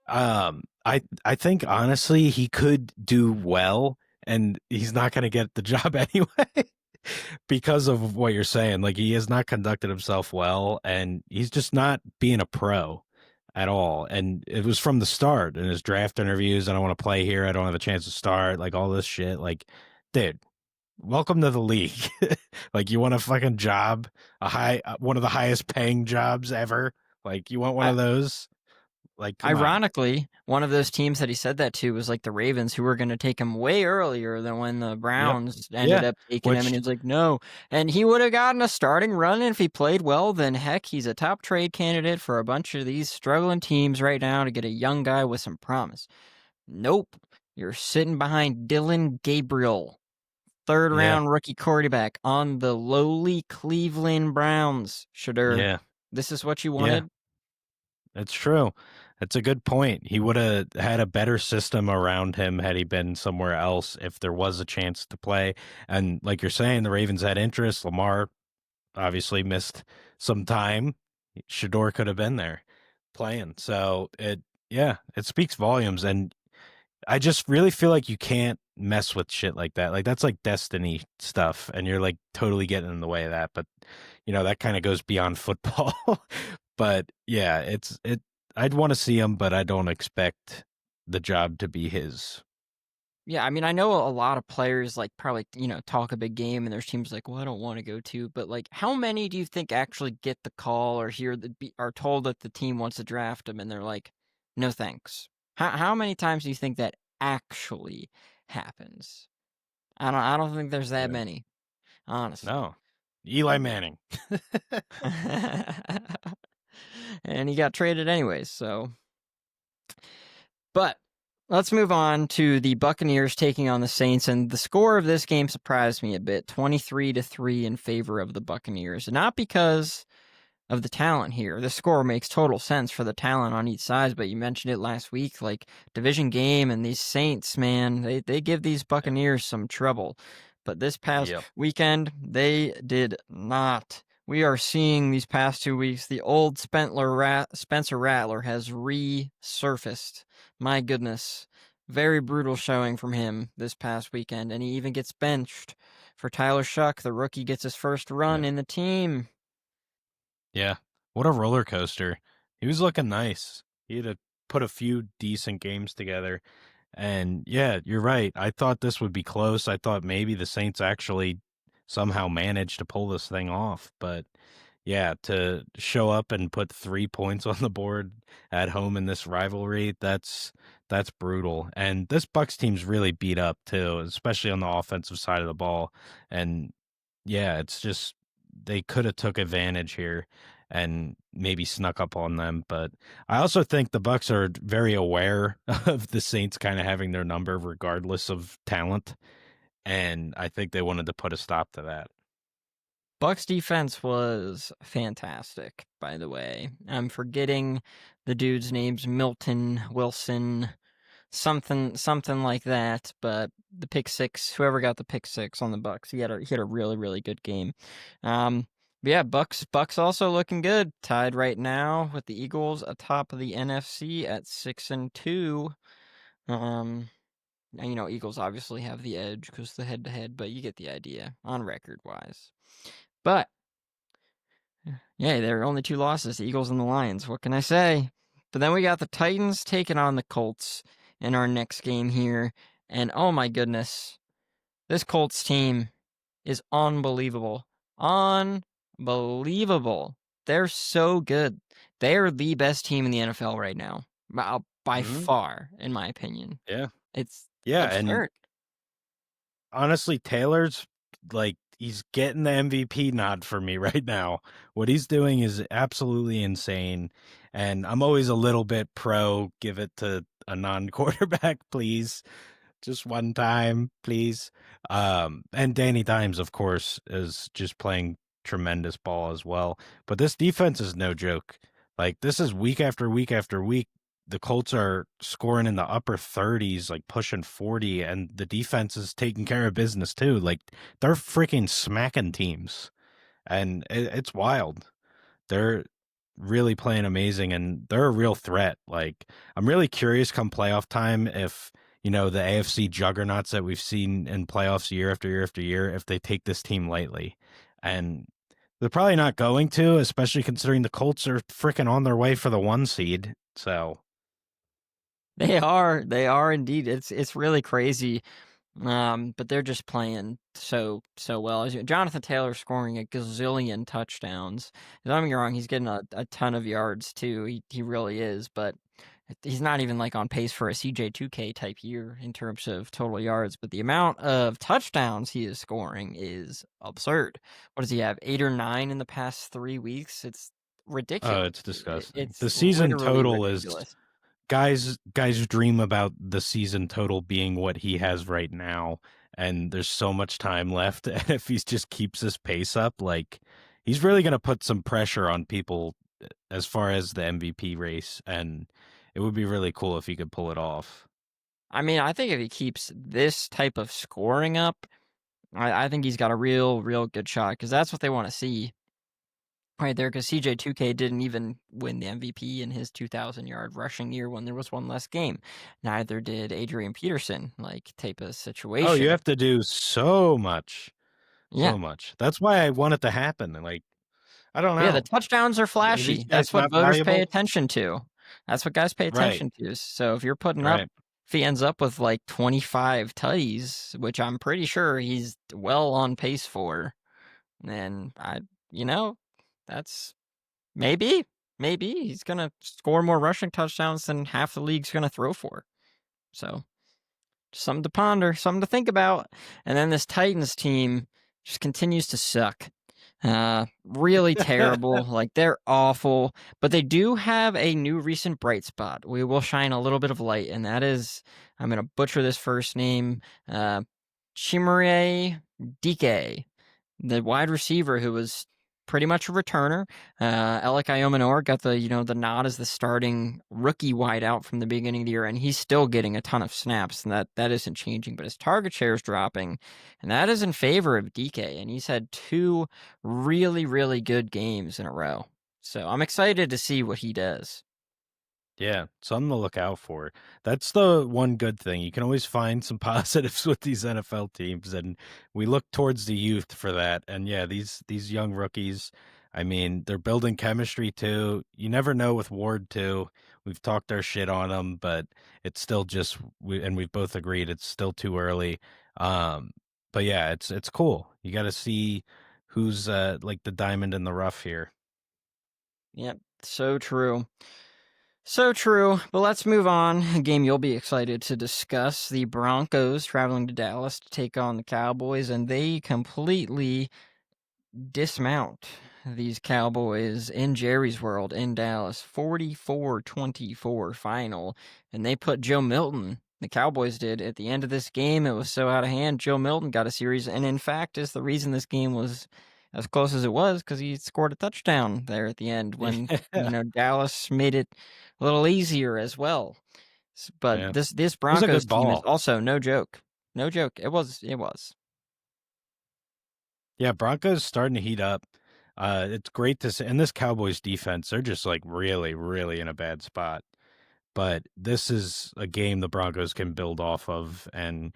I think honestly he could do well, and he's not going to get the job anyway because of what you're saying. Like, he has not conducted himself well, and he's just not being a pro at all. And it was from the start in his draft interviews. I don't want to play here. I don't have a chance to start. Like, all this shit. Like, dude, welcome to the league. Like, you want a fucking job, one of the highest paying jobs ever. Like, you want one I, of those? Like, come on. Ironically, one of those teams that he said that to was like the Ravens, who were going to take him way earlier than when the Yep. Browns ended Yeah. up taking him. And Which, he was like, no. And he would have gotten a starting run. And if he played well, then heck, he's a top trade candidate for a bunch of these struggling teams right now to get a young guy with some promise. Nope. You're sitting behind Dylan Gabriel, third yeah, round rookie quarterback on the lowly Cleveland Browns. Shadur, yeah, this is what you yeah. wanted? It's true. It's a good point. He would have had a better system around him had he been somewhere else if there was a chance to play. And like you're saying, the Ravens had interest. Lamar obviously missed some time. Shador could have been there playing. So yeah, it speaks volumes. And I just really feel like you can't mess with shit like that. Like, that's like destiny stuff, and you're like totally getting in the way of that. But that kind of goes beyond football. But yeah, it. I'd want to see him, but I don't expect the job to be his. Yeah, I mean, I know a lot of players like probably, talk a big game and there's teams like, well, I don't want to go to, but like how many do you think actually get the call or are told that the team wants to draft them and they're like, no thanks. How many times do you think that actually happens? I don't think there's that Yeah. many, honestly. No, Eli Manning. And he got traded anyways, so but let's move on to the Buccaneers taking on the Saints, and the score of this game surprised me a bit, 23-3 in favor of the Buccaneers. Not because of the talent here. The score makes total sense for the talent on each side, but you mentioned it last week, like division game and these Saints, man, they give these Buccaneers some trouble. But this past Yep. weekend, they did not. We are seeing these past 2 weeks, the old Spencer Rattler has resurfaced. My goodness. Very brutal showing from him this past weekend, and he even gets benched for Tyler Shuck. The rookie gets his first run Yeah. in the team. Yeah. What a roller coaster. He was looking nice. He had put a few decent games together. And yeah, you're right. I thought this would be close. I thought maybe the Saints actually somehow managed to pull this thing off. But Yeah, to show up and put 3 points on the board at home in this rivalry, that's brutal. And this Bucks team's really beat up too, especially on the offensive side of the ball. And yeah, it's just they could have took advantage here and maybe snuck up on them. But I also think the Bucks are very aware of the Saints kind of having their number regardless of talent. And I think they wanted to put a stop to that. Bucks defense was fantastic, by the way. I'm forgetting the dude's names, Milton Wilson, something like that. But the pick six, whoever got the pick six on the Bucks, he had a really really good game. But yeah, Bucks also looking good, tied right now with the Eagles atop of the NFC at 6-2. And Eagles obviously have the edge because the head to head, but you get the idea on record wise. But yeah, there are only two losses, the Eagles and the Lions. What can I say? But then we got the Titans taking on the Colts in our next game here. And oh my goodness, this Colts team is unbelievable. Unbelievable. They're so good. They are the best team in the NFL right now. By Hmm. far, in my opinion. Yeah. It's Yeah. And absurd. honestly, Taylor's like he's getting the MVP nod for me right now. What he's doing is absolutely insane. And I'm always a little bit pro give it to a non-quarterback, please. Just one time, please. And Danny Dimes, of course, is just playing tremendous ball as well. But this defense is no joke. Like this is week after week after week. The Colts are scoring in the upper 30s, like pushing 40, and the defense is taking care of business too. Like they're freaking smacking teams, and it's wild. They're really playing amazing and they're a real threat. Like I'm really curious come playoff time if, the AFC juggernauts that we've seen in playoffs year after year after year, if they take this team lightly. And they're probably not going to, especially considering the Colts are freaking on their way for the 1 seed. So, They are indeed. It's really crazy. But they're just playing so well. Jonathan Taylor scoring a gazillion touchdowns. Don't get me wrong, he's getting a ton of yards too. He really is, but he's not even like on pace for a CJ2K type year in terms of total yards. But the amount of touchdowns he is scoring is absurd. What does he have? 8 or 9 in the past 3 weeks? It's ridiculous. it's disgusting. It's The season literally total is ridiculous. guys dream about the season total being what he has right now, and there's so much time left. And if he just keeps this pace up, like he's really going to put some pressure on people as far as the MVP race, and it would be really cool if he could pull it off. I mean, I think if he keeps this type of scoring up, I think he's got a real good shot because that's what they want to see right there. Because CJ2K didn't even win the MVP in his 2,000-yard rushing year when there was one less game. Neither did Adrian Peterson, like type of Oh, you situation. have to do so much, Yeah, so much. That's why I want it to happen. And like, I don't yeah. The know, touchdowns are are these flashy. guys That's what not voters pay valuable? attention to. That's what guys pay Right, attention to. So if you're putting up, right. if he ends up with like 25 tutties, which I'm pretty sure he's well on pace for, then you know, that's maybe he's gonna score more rushing touchdowns than half the league's gonna throw for. So something to ponder, something to think about. And then this Titans team just continues to suck. Really terrible. Like they're awful, but they do have a new recent bright spot. We will shine a little bit of light, and that is I'm gonna butcher this first name, Chimere Dike, the wide receiver who was pretty much a returner. Alec Iomenor got the nod as the starting rookie wideout from the beginning of the year, and he's still getting a ton of snaps, and that isn't changing. But his target share is dropping, and that is in favor of DK. And he's had two really good games in a row. So I'm excited to see what he does. Yeah, something to look out for. That's the one good thing. You can always find some positives with these NFL teams, and we look towards the youth for that. And yeah, these young rookies, I mean, they're building chemistry too. You never know with Ward too. We've talked our shit on him, but it's still just we've both agreed it's still too early. Um, but yeah, it's cool. You got to see who's like the diamond in the rough here. Yep, so true. So true. But let's move on. A game you'll be excited to discuss. The Broncos traveling to Dallas to take on the Cowboys, and they completely dismount these Cowboys in Jerry's World in Dallas. 44-24 final. And they put Joe Milton, the Cowboys did, at the end of this game. It was so out of hand. Joe Milton got a series, and in fact is the reason this game was as close as it was, because he scored a touchdown there at the end when, Yeah. Dallas made it a little easier as well. But Yeah. this It was a Broncos good team is ball. also no joke. No joke. It was. Yeah, Broncos starting to heat up. It's great to see. And this Cowboys defense, they're just like really, really in a bad spot. But this is a game the Broncos can build off of and,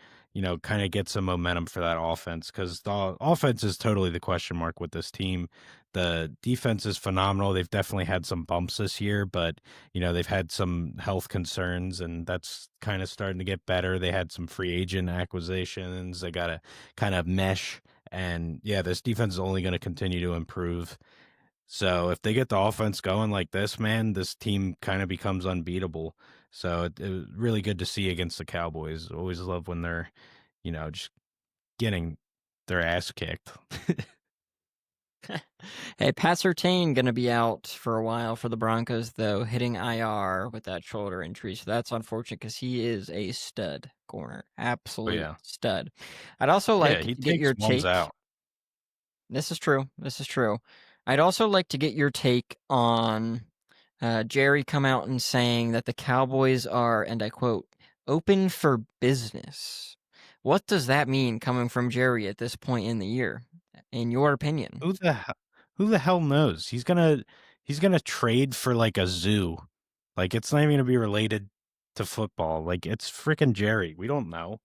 kind of get some momentum for that offense because the offense is totally the question mark with this team. The defense is phenomenal. They've definitely had some bumps this year, but, they've had some health concerns and that's kind of starting to get better. They had some free agent acquisitions. They got to kind of mesh. And yeah, this defense is only going to continue to improve. So if they get the offense going like this, man, this team kind of becomes unbeatable. So it was really good to see against the Cowboys. Always love when they're, just getting their ass kicked. Hey, Pat Surtain going to be out for a while for the Broncos, though, hitting IR with that shoulder injury. So that's unfortunate because he is a stud corner. But Absolute yeah, stud. I'd also yeah, like he to get takes your ones take. out. This is true. This is true. I'd also like to get your take on Jerry come out and saying that the Cowboys are, and I quote, open for business. What does that mean coming from Jerry at this point in the year, in your opinion? Who the hell knows? He's gonna trade for like a zoo. Like it's not even gonna be related to football. Like it's freaking Jerry. We don't know.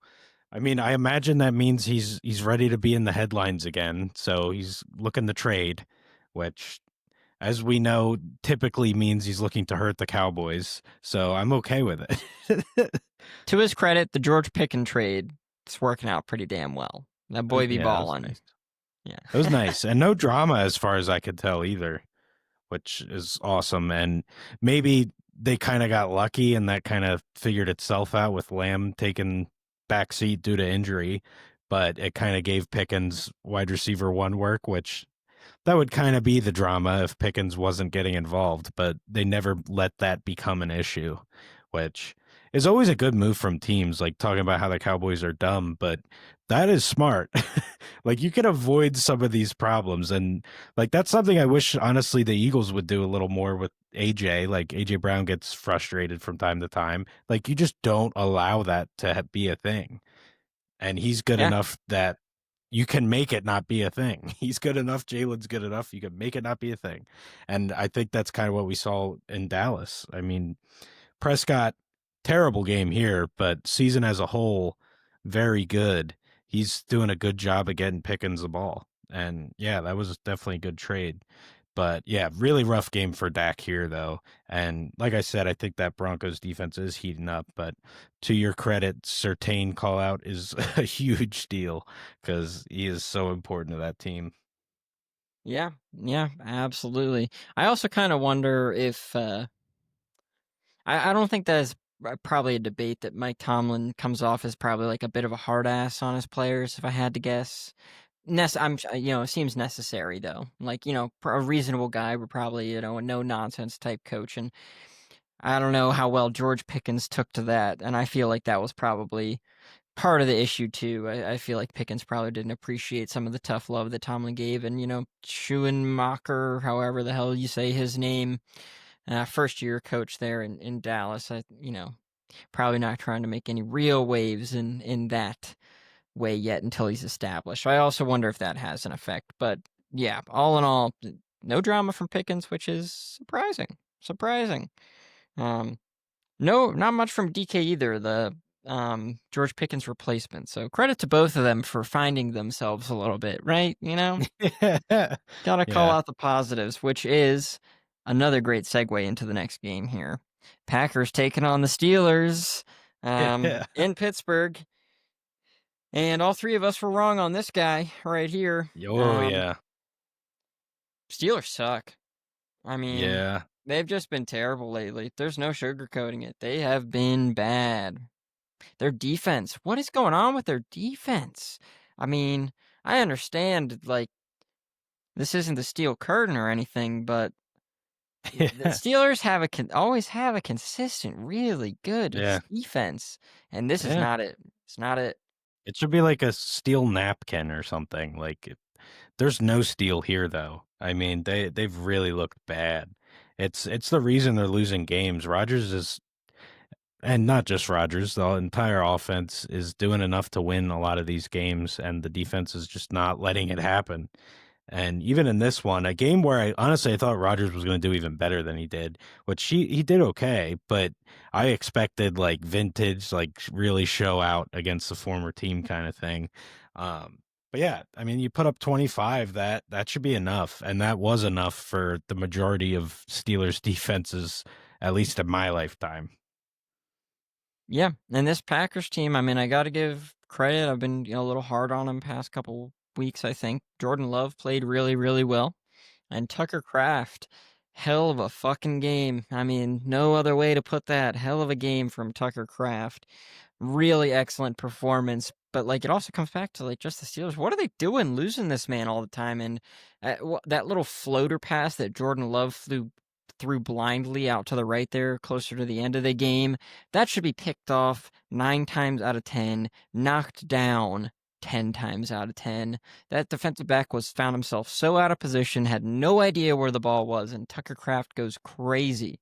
I mean, I imagine that means he's ready to be in the headlines again. So he's looking to trade, which, as we know, typically means he's looking to hurt the Cowboys. So I'm okay with it. To his credit, the George Pickens trade is working out pretty damn well. That boy be Yeah, that was ballin'. nice. Yeah. It was nice, and no drama as far as I could tell either, which is awesome. And maybe they kind of got lucky, and that kind of figured itself out with Lamb taking backseat due to injury. But it kind of gave Pickens wide receiver one work, which that would kind of be the drama if Pickens wasn't getting involved, but they never let that become an issue, which is always a good move from teams, like talking about how the Cowboys are dumb, but that is smart. Like you can avoid some of these problems. And like that's something I wish honestly the Eagles would do a little more with AJ. Like AJ Brown gets frustrated from time to time. Like you just don't allow that to be a thing. And he's good Yeah. enough that you can make it not be a thing. He's good enough. Jalen's good enough. You can make it not be a thing. And I think that's kind of what we saw in Dallas. I mean, Prescott, terrible game here, but season as a whole, very good. He's doing a good job of getting Pickens the ball. And yeah, that was definitely a good trade. But yeah, really rough game for Dak here, though. And like I said, I think that Broncos defense is heating up. But to your credit, Surtain call out is a huge deal because he is so important to that team. Yeah. Yeah, absolutely. I also kind of wonder if I don't think that is probably a debate that Mike Tomlin comes off as probably like a bit of a hard ass on his players, if I had to guess. It seems necessary though. Like, a reasonable guy would probably, a no nonsense type coach. And I don't know how well George Pickens took to that. And I feel like that was probably part of the issue too. I feel like Pickens probably didn't appreciate some of the tough love that Tomlin gave. And, Schuenmacher, however the hell you say his name, first year coach there in Dallas, probably not trying to make any real waves in that way yet until he's established. I also wonder if that has an effect. But yeah, all in all, no drama from Pickens, which is surprising. Surprising. Um, no, not much from DK either, the George Pickens replacement. So credit to both of them for finding themselves a little bit, right? Gotta call Yeah. out the positives, which is another great segue into the next game here. Packers taking on the Steelers Yeah. in Pittsburgh. And all three of us were wrong on this guy right here. Oh, yeah. Steelers suck. I mean, Yeah. they've just been terrible lately. There's no sugarcoating it. They have been bad. Their defense, what is going on with their defense? I mean, I understand, like, this isn't the steel curtain or anything, but the Yeah. Steelers have always have a consistent, really good Yeah. defense, and this is Yeah. not it. It's not it. It should be like a steel napkin or something. There's no steel here though. I mean, they've really looked bad. It's the reason they're losing games. Rodgers is, and not just Rodgers, the entire offense is doing enough to win a lot of these games, and the defense is just not letting it happen. And even in this one, a game where I honestly thought Rodgers was going to do even better than he did, which he did okay, but I expected like vintage, like really show out against the former team kind of thing. But yeah, I mean, you put up 25, that should be enough, and that was enough for the majority of Steelers defenses, at least in my lifetime. Yeah, and this Packers team, I mean, I got to give credit. I've been, a little hard on them past couple weeks, I think. Jordan Love played really, really well. And Tucker Kraft, hell of a fucking game. I mean, no other way to put that. Hell of a game from Tucker Kraft. Really excellent performance. But like, it also comes back to like just the Steelers. What are they doing, losing this man all the time? And that little floater pass that Jordan Love threw blindly out to the right there, closer to the end of the game, that should be picked off 9 times out of 10, knocked down 10 times out of 10. That defensive back found himself so out of position, had no idea where the ball was, and Tucker Kraft goes crazy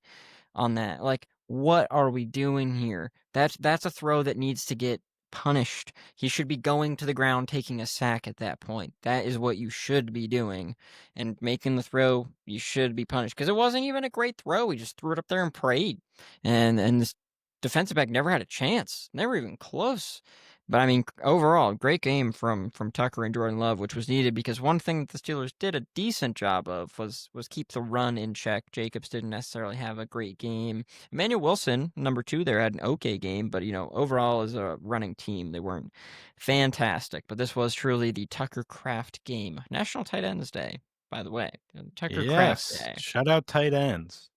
on that. Like, what are we doing here? That's a throw that needs to get punished. He should be going to the ground taking a sack at that point. That is what you should be doing. And making the throw, you should be punished. Because it wasn't even a great throw. He just threw it up there and prayed. And this defensive back never had a chance. Never even close. But I mean, overall, great game from Tucker and Jordan Love, which was needed because one thing that the Steelers did a decent job of was keep the run in check. Jacobs didn't necessarily have a great game. Emmanuel Wilson, number 2 there, had an okay game, but overall as a running team, they weren't fantastic. But this was truly the Tucker Kraft game. National Tight Ends Day, by the way. Tucker Kraft Yes. Day. Shout out tight ends.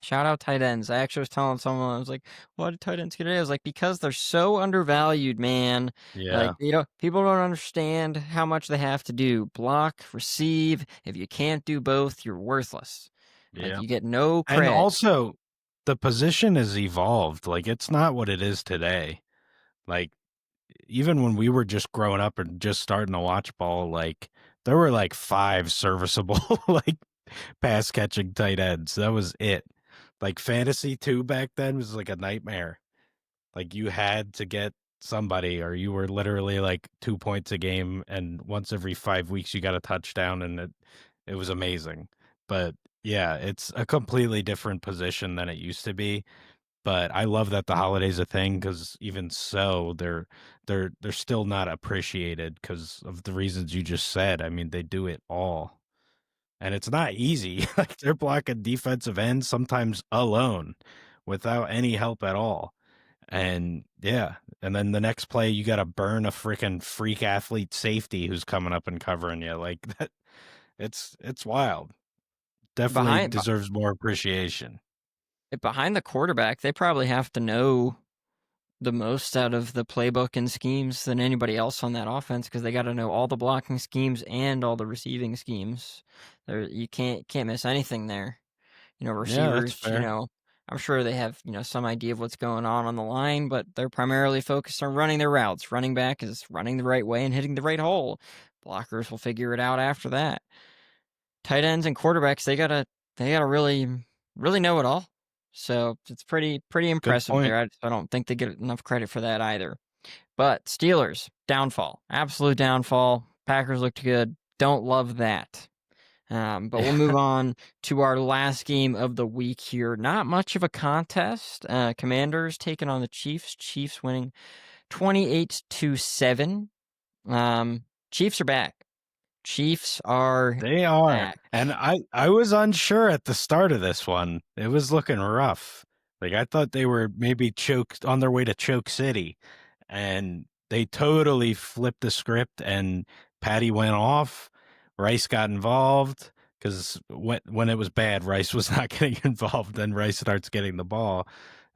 Shout out tight ends. I actually was telling someone, I was like, why did tight ends get today? I was like, because they're so undervalued, man. Like, Yeah. people don't understand how much they have to do. Block, receive. If you can't do both, you're worthless. Like, Yeah. you get no And cred. also, the position has evolved. Like, it's not what it is today. Like, even when we were just growing up and just starting to watch ball, like, there were like 5 serviceable, like, pass catching tight ends. That was it. Like, fantasy too back then was like a nightmare. Like, you had to get somebody, or you were literally like 2 points a game, and once every 5 weeks you got a touchdown, and it was amazing. But yeah, it's a completely different position than it used to be. But I love that the holiday's a thing, because even so, they're still not appreciated because of the reasons you just said. I mean, they do it all, and it's not easy. Like, they're blocking defensive ends sometimes alone, without any help at all. And yeah, and then the next play you got to burn a freaking freak athlete safety who's coming up and covering you like that. It's wild. Definitely Behind, deserves more appreciation. behind the quarterback, they probably have to know the most out of the playbook and schemes than anybody else on that offense because they got to know all the blocking schemes and all the receiving schemes. You can't miss anything there. Yeah, that's Receivers, fair. I'm sure they have, some idea of what's going on the line, but they're primarily focused on running their routes. Running back is running the right way and hitting the right hole. Blockers will figure it out after that. Tight ends and quarterbacks, they gotta really, really know it all. So it's pretty Good impressive point. there. I don't think they get enough credit for that either. But Steelers, downfall. Absolute downfall. Packers looked good. Don't love that. But we'll move on to our last game of the week here. Not much of a contest. Commanders taking on the Chiefs. Chiefs winning 28-7. Chiefs are back. Chiefs are They are. back. And I was unsure at the start of this one. It was looking rough. Like, I thought they were maybe choked on their way to Choke City, and they totally flipped the script, and Patty went off. Rice got involved. because when it was bad, Rice was not getting involved. Then Rice starts getting the ball,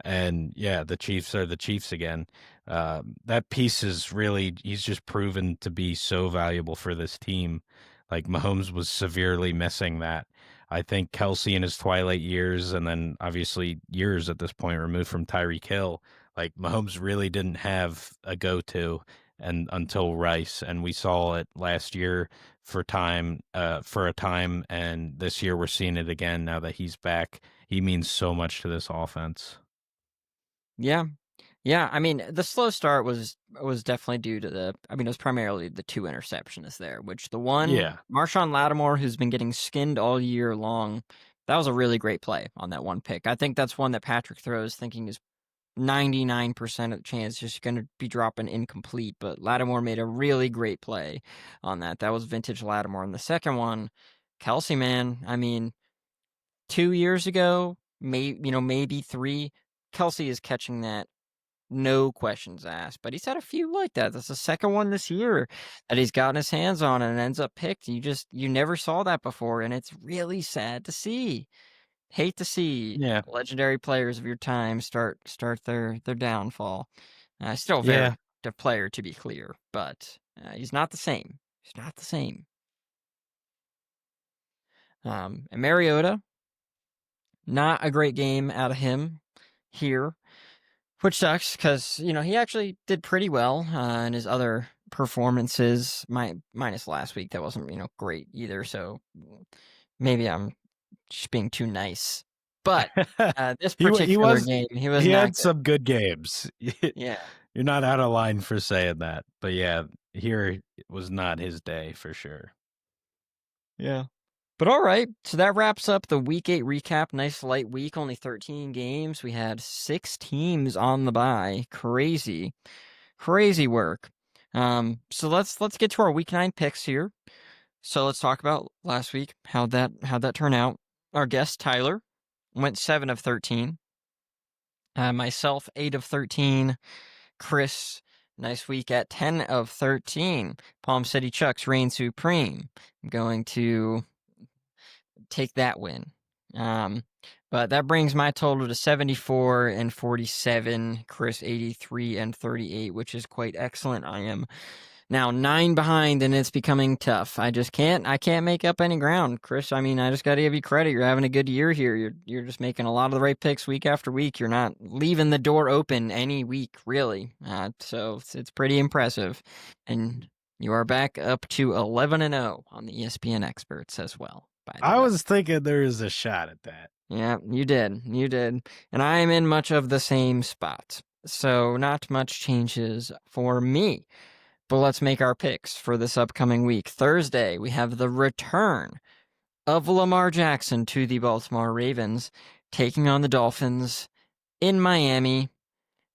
and yeah, the Chiefs are the Chiefs again. That piece is really he's just proven to be so valuable for this team. Like Mahomes was severely missing that. I think Kelsey in his twilight years, and then obviously years at this point removed from Tyreek Hill, like Mahomes really didn't have a go-to and until Rice, and we saw it last year for a time, and this year we're seeing it again now that he's back. He means so much to this offense. Yeah. Yeah, I mean, the slow start was definitely due to it was primarily the 2 interceptions there, which the one, Yeah. Marshawn Lattimore, who's been getting skinned all year long, that was a really great play on that one pick. I think that's one that Patrick throws thinking is 99% of the chance just gonna be dropping incomplete, but Lattimore made a really great play on that. That was vintage Lattimore. And the second one, Kelsey, man, I mean, 2 years ago, maybe 3, Kelsey is catching that no questions asked, but he's had a few like that. That's the second one this year that he's gotten his hands on and ends up picked. You never saw that before, and it's really sad to see. Hate to see Yeah. legendary players of your time start their downfall. Still a very Yeah. effective player, to be clear, but he's not the same. He's not the same. And Mariota, not a great game out of him here. Which sucks because, he actually did pretty well in his other performances, minus last week. That wasn't, great either. So maybe I'm just being too nice. But this He particular was game, he was he not had good. some good games. Yeah. You're not out of line for saying that. But yeah, here was not his day for sure. Yeah. But all right. So that wraps up the week 8 recap. Nice light week, only 13 games. We had 6 teams on the bye. Crazy. Crazy work. So let's get to our week 9 picks here. So let's talk about last week. How'd that turn out? Our guest Tyler went 7 of 13. Myself 8 of 13. Chris, nice week at 10 of 13. Palm City Chucks reign supreme. I'm going to take that win. But that brings my total to 74 and 47. Chris 83 and 38, which is quite excellent. I am now 9 behind, and it's becoming tough. I can't make up any ground, Chris. I mean, I just got to give you credit. You're having a good year here. You're just making a lot of the right picks week after week. You're not leaving the door open any week, really. So it's pretty impressive, and you are back up to 11-0 on the ESPN experts as well. By the I way, was thinking there is a shot at that. yeah, you did, and I am in much of the same spot. So not much changes for me. But let's make our picks for this upcoming week. Thursday, we have the return of Lamar Jackson to the Baltimore Ravens, taking on the Dolphins in Miami.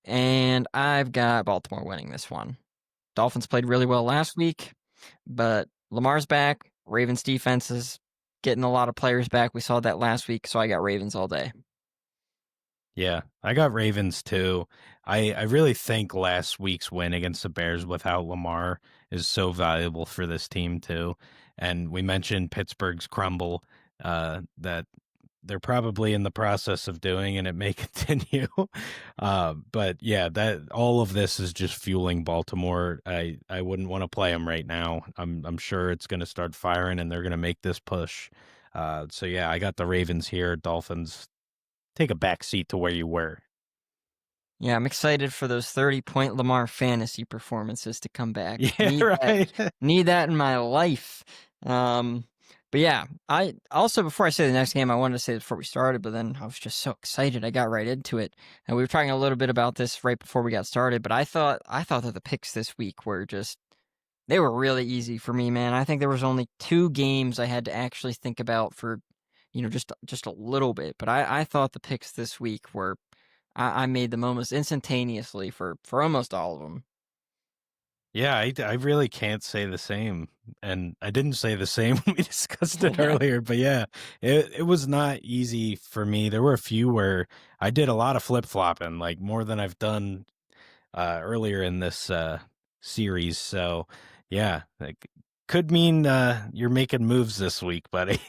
And I've got Baltimore winning this one. Dolphins played really well last week, but Lamar's back. Ravens defense is getting a lot of players back. We saw that last week, so I got Ravens all day. Yeah, I got Ravens too. I really think last week's win against the Bears without Lamar is so valuable for this team too. And we mentioned Pittsburgh's crumble that they're probably in the process of doing, and it may continue. But yeah, that all of this is just fueling Baltimore. I wouldn't want to play them right now. I'm sure it's going to start firing, and they're going to make this push. So yeah, I got the Ravens here. Dolphins take a back seat to where you were. Yeah, I'm excited for those 30-point Lamar fantasy performances to come back. Yeah, right. Need that in my life. But yeah, I also, before I say the next game, I wanted to say this before we started, but then I was just so excited. I got right into it. And we were talking a little bit about this right before we got started, but I thought that the picks this week were they were really easy for me, man. I think there was only 2 games I had to actually think about for, just a little bit. But I thought the picks this week were I made them almost instantaneously for almost all of them. Yeah, I really can't say the same. And I didn't say the same when we discussed it Yeah. earlier, but yeah, it was not easy for me. There were a few where I did a lot of flip-flopping, like more than I've done earlier in this series. So, yeah, like could mean you're making moves this week, buddy.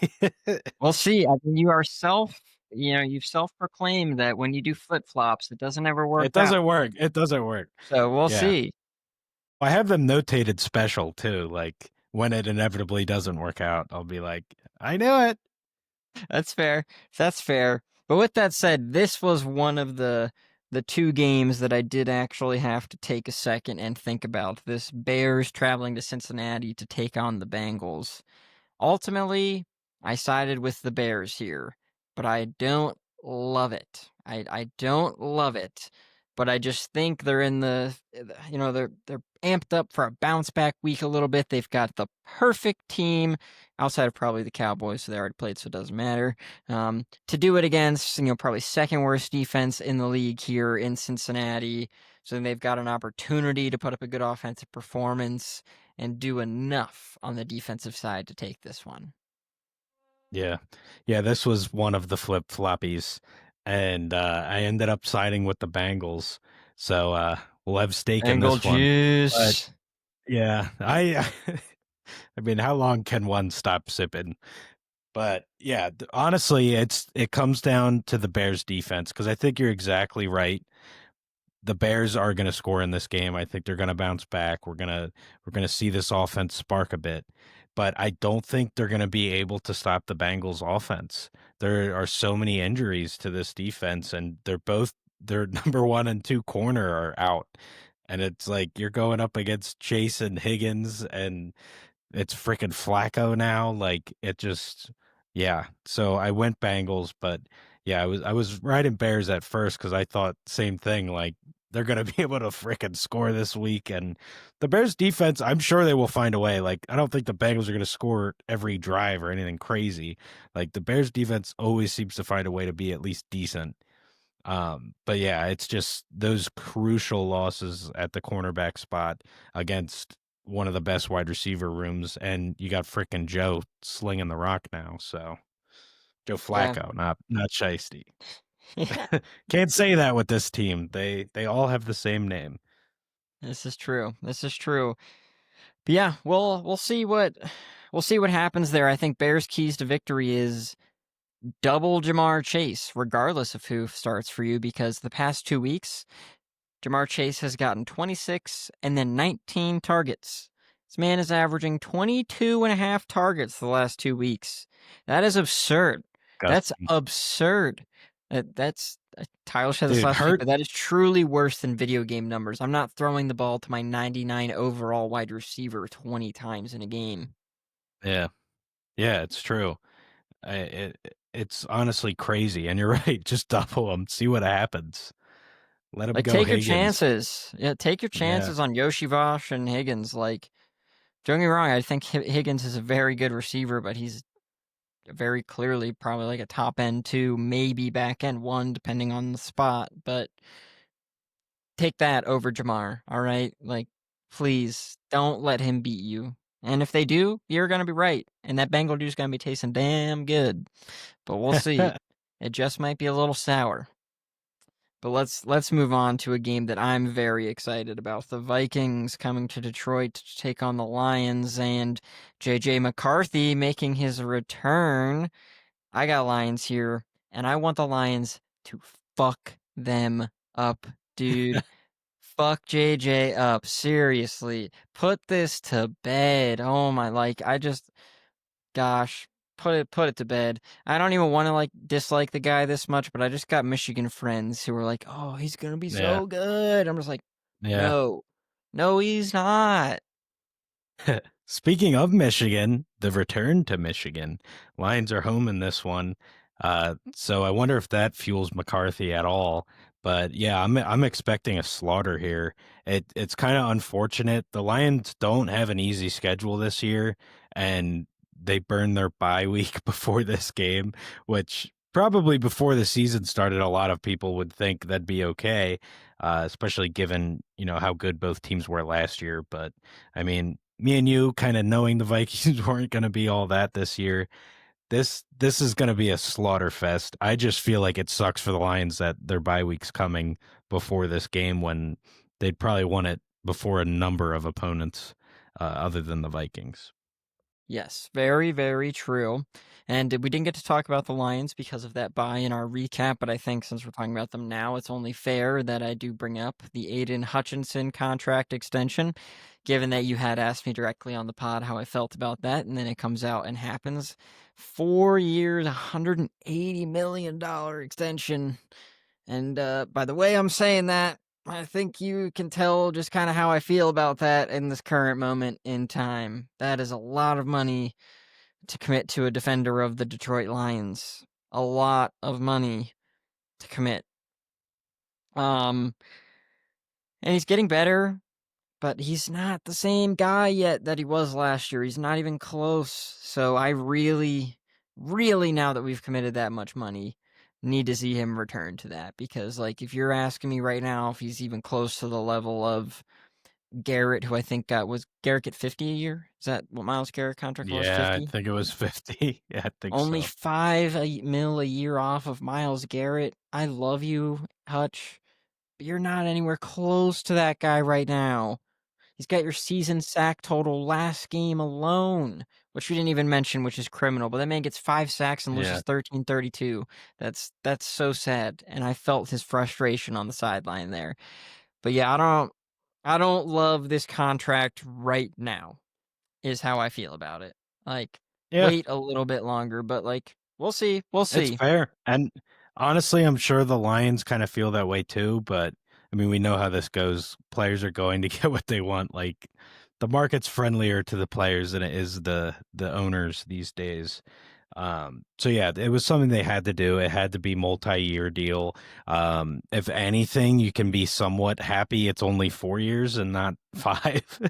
We'll see. I mean, you've self-proclaimed that when you do flip-flops, it doesn't ever work It out. doesn't work. It doesn't work. So we'll Yeah. see. I have them notated special too. Like when it inevitably doesn't work out, I'll be like, I knew it. That's fair. That's fair. But with that said, this was one of the two games that I did actually have to take a second and think about. This Bears traveling to Cincinnati to take on the Bengals. Ultimately, I sided with the Bears here, but I don't love it. I don't love it, but I just think they're in they're amped up for a bounce back week a little bit. They've got the perfect team outside of probably the Cowboys, so they already played, so it doesn't matter. To do it against, probably second worst defense in the league here in Cincinnati. So then they've got an opportunity to put up a good offensive performance and do enough on the defensive side to take this one. Yeah. Yeah, this was one of the flip floppies. And I ended up siding with the Bengals. So we'll have stake in Bengal this one. But juice. yeah, I mean, how long can one stop sipping? But yeah, honestly, it comes down to the Bears defense because I think you're exactly right. The Bears are going to score in this game. I think they're going to bounce back. We're going to see this offense spark a bit, but I don't think they're going to be able to stop the Bengals offense. There are so many injuries to this defense, and their number 1 and 2 corner are out, and it's like you're going up against Chase and Higgins, and it's freaking Flacco now. Like it just, yeah. So I went Bengals, but yeah, I was riding Bears at first because I thought same thing. Like they're gonna be able to freaking score this week, and the Bears defense, I'm sure they will find a way. Like I don't think the Bengals are gonna score every drive or anything crazy. Like the Bears defense always seems to find a way to be at least decent. But yeah, it's just those crucial losses at the cornerback spot against one of the best wide receiver rooms, and you got frickin' Joe slinging the rock now. So Joe Yeah. Flacco, not Shiesty. Can't say that with this team. They all have the same name. This is true. This is true. But yeah, we'll see what happens there. I think Bears' keys to victory is double Jamar Chase, regardless of who starts for you, because the past 2 weeks, Jamar Chase has gotten 26 and then 19 targets. This man is averaging 22 and a half targets the last 2 weeks. That is absurd. That's Disgusting. absurd. That's Tyler said this Dude, last week, hurt. but that is truly worse than video game numbers. I'm not throwing the ball to my 99 overall wide receiver 20 times in a game. Yeah, yeah, it's true. It's honestly crazy, and you're right. Just double them, see what happens. Let him Like, go, take your Higgins. chances. Yeah, take your Yeah, chances on Yoshi Vosh and Higgins. Like, don't get me wrong, I think Higgins is a very good receiver, but he's very clearly probably like a top end 2, maybe back end 1, depending on the spot. But take that over Jamar, all right? Like, please don't let him beat you. And if they do, you're going to be right. And that Bengal dude's going to be tasting damn good. But we'll see. It just might be a little sour. But let's move on to a game that I'm very excited about. The Vikings coming to Detroit to take on the Lions and JJ McCarthy making his return. I got Lions here, and I want the Lions to fuck them up, dude. Fuck JJ up. Seriously. Put this to bed. Oh my, gosh, put it to bed. I don't even want to dislike the guy this much, but I just got Michigan friends who are like, "Oh, he's gonna be yeah, so good." I'm just like, yeah. no, no, he's not. Speaking of Michigan, the return to Michigan, Lions are home in this one. So I wonder if that fuels McCarthy at all. But yeah, I'm expecting a slaughter here. It's kind of unfortunate. The Lions don't have an easy schedule this year, and they burned their bye week before this game, which probably before the season started, a lot of people would think that'd be okay, especially given how good both teams were last year. But I mean, me and you kind of knowing the Vikings weren't going to be all that this year. This is going to be a slaughter fest. I just feel like it sucks for the Lions that their bye week's coming before this game when they'd probably won it before a number of opponents other than the Vikings. Yes, very, very true. And we didn't get to talk about the Lions because of that bye in our recap, but I think since we're talking about them now, it's only fair that I do bring up the Aiden Hutchinson contract extension, given that you had asked me directly on the pod how I felt about that, and then it comes out and happens. 4 years, $180 million extension. And by the way I'm saying that, I think you can tell just kind of how I feel about that in this current moment in time. That is a lot of money to commit to a defender of the Detroit Lions. A lot of money to commit. Um, and he's getting better, but he's not the same guy yet that he was last year. He's not even close. So I really, really, now that we've committed that much money, need to see him return to that. Because, like, if you're asking me right now if he's even close to the level of Garrett, who I think was Garrett get 50 a year? Is that what Miles Garrett contract was? Yeah, I 50? think it was 50. Yeah, I think Only so. 5 mil a year off of Miles Garrett. I love you, Hutch, but you're not anywhere close to that guy right now. He's got your season sack total last game alone, which we didn't even mention, which is criminal. But that man gets 5 sacks and Yeah. loses 13-32. That's so sad, and I felt his frustration on the sideline there. But yeah, I don't love this contract right now. Is how I feel about it. Like, Yeah. wait a little bit longer, but like, we'll see. We'll It's see. fair. And honestly, I'm sure the Lions kind of feel that way too, but I mean, we know how this goes. Players are going to get what they want. Like the market's friendlier to the players than it is the owners these days. So yeah, it was something they had to do. It had to be multi-year deal. If anything, you can be somewhat happy it's only 4 years and not five.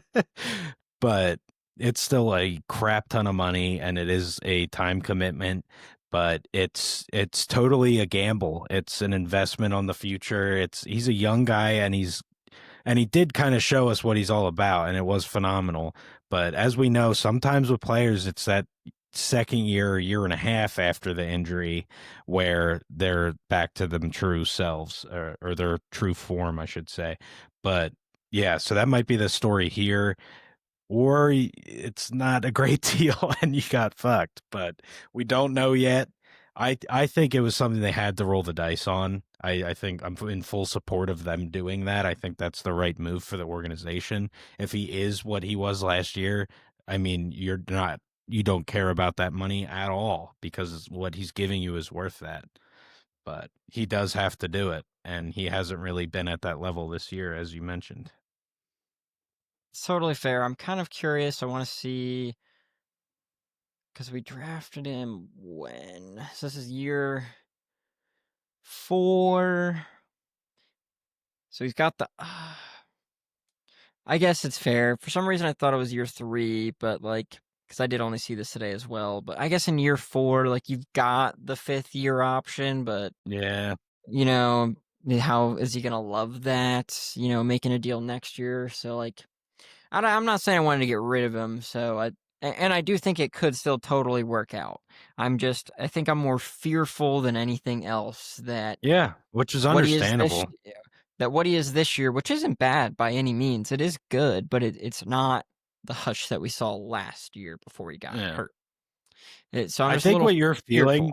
But it's still a crap ton of money and it is a time commitment, but it's totally a gamble. It's an investment on the future. He's a young guy and he did kind of show us what he's all about and it was phenomenal. But as we know, sometimes with players it's that second year, year and a half after the injury where they're back to them true selves or their true form, I should say. But yeah, so that might be the story here or it's not a great deal and you got fucked, but we don't know yet. I think it was something they had to roll the dice on. I think I'm in full support of them doing that. I think that's the right move for the organization. If he is what he was last year, I mean, you don't care about that money at all because what he's giving you is worth that. But he does have to do it, and he hasn't really been at that level this year, as you mentioned. It's totally fair. I'm kind of curious. I want to see because we drafted him when? So this is year 4. So he's got the. I guess it's fair. For some reason, I thought it was year 3, but like, because I did only see this today as well. But I guess in year 4, like, you've got the 5th year option, but Yeah. you know, how is he gonna love that? Making a deal next year. So like, I'm not saying I wanted to get rid of him. And I do think it could still totally work out. I think I'm more fearful than anything else that Yeah, which is what he is this, understandable. what he is this year, which isn't bad by any means. It is good, but it's not the Hush that we saw last year before he got Yeah. hurt. So I'm I just a think little what you're fearful. feeling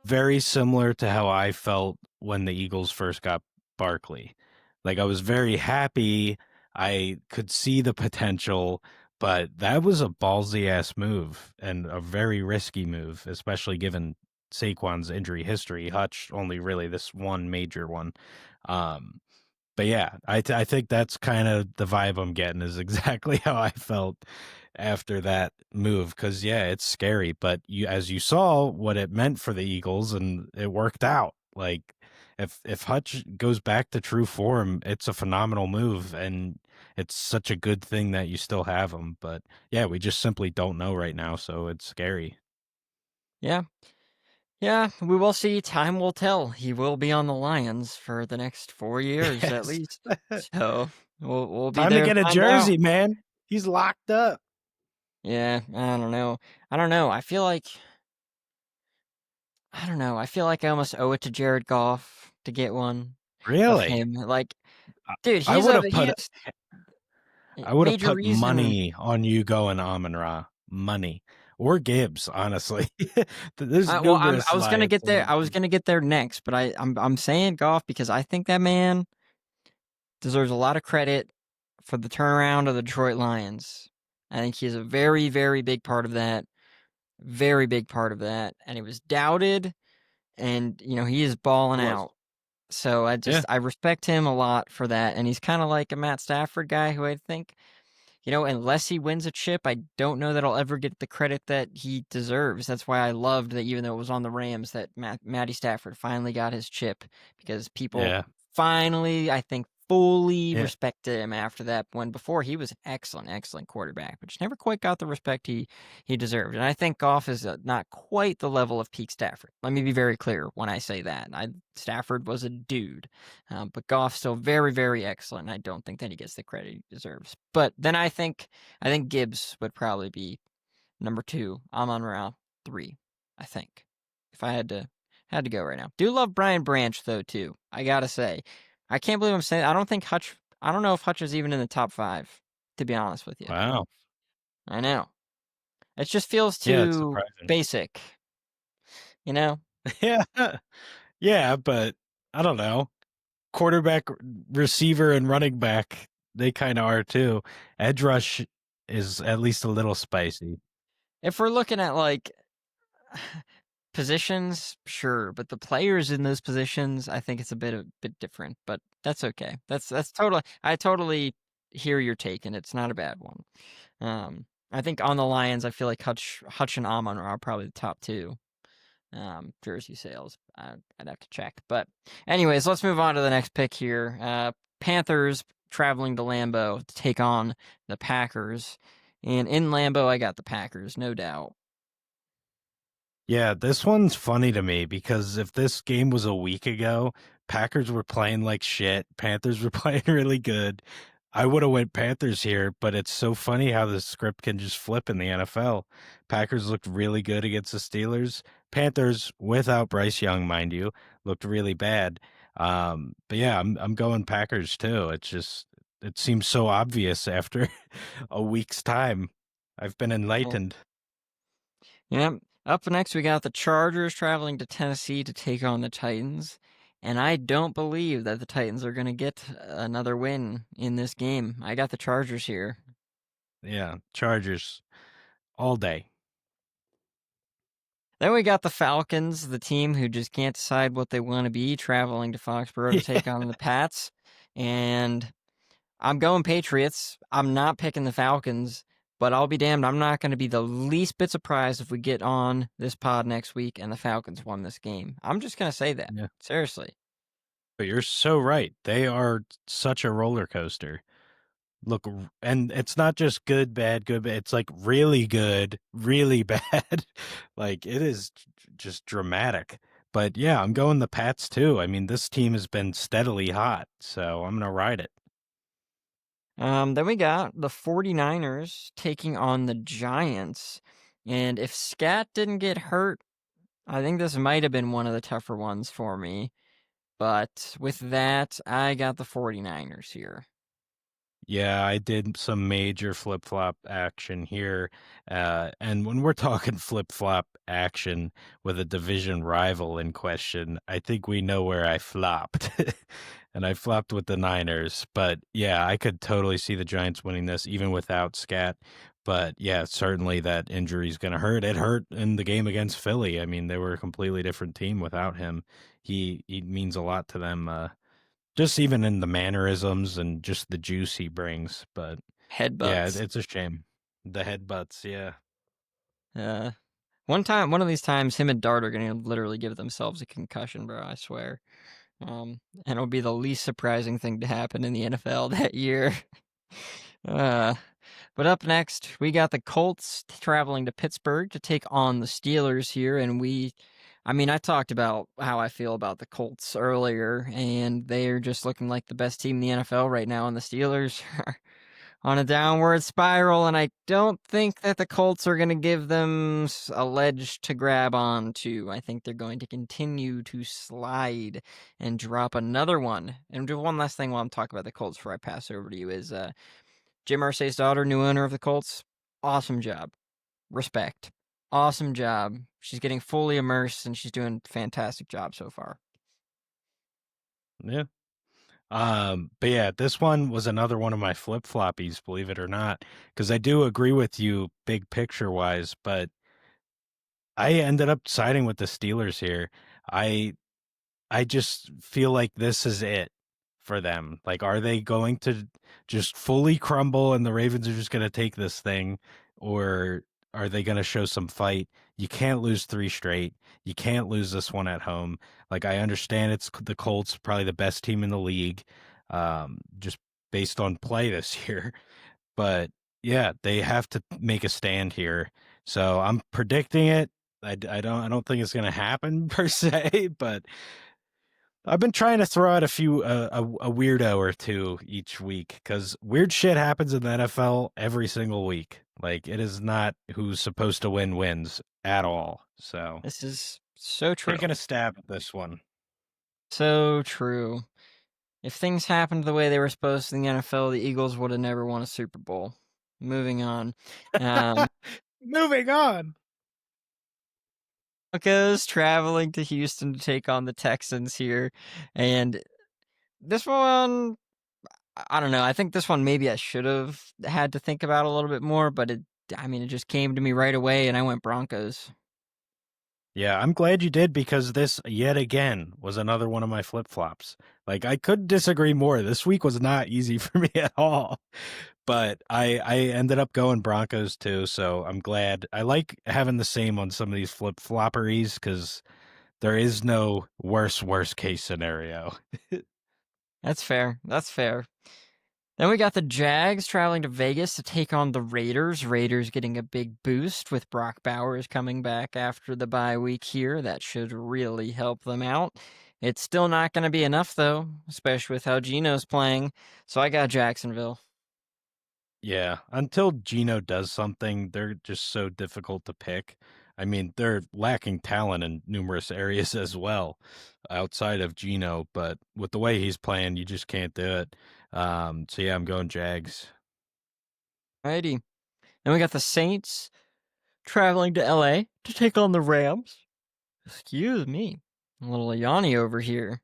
very similar to how I felt when the Eagles first got Barkley. Like I was very happy. I could see the potential, but that was a ballsy ass move and a very risky move, especially given Saquon's injury history. Hutch only really this one major one. Um, but yeah, I think that's kind of the vibe I'm getting is exactly how I felt after that move. Because yeah, it's scary, but as you saw what it meant for the Eagles, and it worked out. Like if Hutch goes back to true form, it's a phenomenal move, and it's such a good thing that you still have him. But yeah, we just simply don't know right now, so it's scary. Yeah. Yeah, we will see. Time will tell. He will be on the Lions for the next 4 years at Yes. least. So we'll be Time to there to get a find out. jersey, man. He's locked up. Yeah, I don't know. I don't know. I don't know. I feel like I almost owe it to Jared Goff to get one of Really? him. Like, dude, I would have he put is a I would have major put reason. money on you going Amon Ra. money. Or Gibbs, honestly. There's Well, numerous I was gonna get there. I was liabilities. gonna get there next, but I'm saying Goff because I think that man deserves a lot of credit for the turnaround of the Detroit Lions. I think he's a very, very big part of that. Very big part of that. And he was doubted, and he is balling It was. out. So Yeah, I respect him a lot for that. And he's kind of like a Matt Stafford guy who I think unless he wins a chip, I don't know that I'll ever get the credit that he deserves. That's why I loved that even though it was on the Rams, that Matty Stafford finally got his chip because people yeah, finally, I think, fully yeah. respected him after that. When before he was an excellent, excellent quarterback, but just never quite got the respect he deserved. And I think Goff is not quite the level of peak Stafford. Let me be very clear when I say that. Stafford was a dude. But Goff's still very, very excellent. And I don't think that he gets the credit he deserves. But then I think Gibbs would probably be number two. Amon-Ra 3, I think. If I had to go right now. Do love Brian Branch though too. I gotta say, I can't believe I'm saying. I don't think Hutch. I don't know if Hutch is even in the top 5. To be honest with you, Wow. I know it just feels Yeah, it's too surprising. basic. You know, Yeah. Yeah, but I don't know. Quarterback, receiver, and running back, they kind of are too. Edge rush is at least a little spicy. if we're looking at like positions, sure, but the players in those positions, I think it's a bit different. But that's okay. That's totally. I totally hear your take, and it's not a bad one. I think on the Lions, I feel like Hutch and Amon are probably the top two. Jersey sales. I'd have to check. But anyways, let's move on to the next pick here. Panthers traveling to Lambeau to take on the Packers. And in Lambeau, I got the Packers, no doubt. Yeah, this one's funny to me because if this game was a week ago, Packers were playing like shit, Panthers were playing really good. I would have went Panthers here, but it's so funny how the script can just flip in the NFL. Packers looked really good against the Steelers. Panthers, without Bryce Young, mind you, looked really bad. But yeah, I'm going Packers too. It seems so obvious after a week's time. I've been Well, enlightened. yeah. Up next, we got the Chargers traveling to Tennessee to take on the Titans. And I don't believe that the Titans are going to get another win in this game. I got the Chargers here. Yeah, Chargers all day. Then we got the Falcons, the team who just can't decide what they want to be, traveling to Foxborough to take on the Pats. And I'm going Patriots. I'm not picking the Falcons, but I'll be damned. I'm not going to be the least bit surprised if we get on this pod next week and the Falcons won this game. I'm just going to say that. Yeah. Seriously. But you're so right. They are such a roller coaster. And it's not just good, bad, good, bad. It's like really good, really bad. Like it is just dramatic. But yeah, I'm going the Pats too. I mean, this team has been steadily hot, so I'm gonna ride it. Then we got the 49ers taking on the Giants. And if Scat didn't get hurt, I think this might have been one of the tougher ones for me. But with that, I got the 49ers here. Yeah, I did some major flip flop action here. And when we're talking flip flop action with a division rival in question, I think we know where I flopped. And I flopped with the Niners. But yeah, I could totally see the Giants winning this even without Scat. But yeah, certainly that injury is going to hurt. It hurt in the game against Philly. I mean, they were a completely different team without him. He means a lot to them. Just even in the mannerisms and just the juice he brings. But yeah, Headbutts. it's a shame. The headbutts, yeah. Uh, one of these times, him and Dart are going to literally give themselves a concussion, bro. I swear. And it'll be the least surprising thing to happen in the NFL that year. uh, but up next, we got the Colts traveling to Pittsburgh to take on the Steelers here, and I talked about how I feel about the Colts earlier, and they are just looking like the best team in the NFL right now, and the Steelers are on a downward spiral, and I don't think that the Colts are going to give them a ledge to grab onto. I think they're going to continue to slide and drop another one. And just one last thing while I'm talking about the Colts before I pass over to you is Jim Irsay's daughter, new owner of the Colts. Awesome job. respect. Awesome job. She's getting fully immersed and she's doing a fantastic job so far. Yeah. But yeah, this one was another one of my flip-floppies, believe it or not, because I do agree with you big picture wise, but I ended up siding with the Steelers here. I I just feel like this is it for them. Like, are they going to just fully crumble and the Ravens are just going to take this thing, or are they going to show some fight? You can't lose three straight. You can't lose this one at home. Like, I understand it's the Colts, probably the best team in the league, just based on play this year. But yeah, they have to make a stand here. So I'm predicting it. I don't think it's going to happen per se, but I've been trying to throw out a few a weirdo or two each week because weird shit happens in the NFL every single week. Like it is not who's supposed to win wins at all. So This is so true. taking a stab at this one. So true. If things happened the way they were supposed to in the NFL, the Eagles would have never won a Super Bowl. Moving on. Moving on. Broncos traveling to Houston to take on the Texans here. And this one, I don't know. I think this one maybe I should have had to think about a little bit more, but it just came to me right away and I went Broncos. Yeah, I'm glad you did because this yet again was another one of my flip flops. Like I couldn't disagree more. This week was not easy for me at all. But I ended up going Broncos too, so I'm glad. I like having the same on some of these flip flopperies because there is no worst case scenario. That's fair. That's fair. Then we got the Jags traveling to Vegas to take on the Raiders. Raiders getting a big boost with Brock Bowers coming back after the bye week here. That should really help them out. It's still not going to be enough, though, especially with how Geno's playing. So I got Jacksonville. Yeah, until Geno does something, they're just so difficult to pick. I mean, they're lacking talent in numerous areas as well outside of Geno, but with the way he's playing, you just can't do it. So yeah, I'm going Jags. Alrighty. Then we got the Saints traveling to LA to take on the Rams. Excuse me. A little Yanni over here.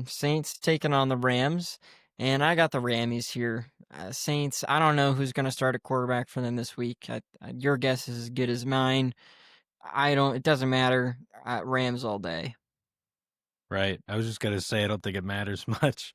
Saints taking on the Rams, and I got the Rammies here. Saints, I don't know who's going to start a quarterback for them this week. Your guess is as good as mine. It doesn't matter. Rams all day. Right. I was just gonna say I don't think it matters much,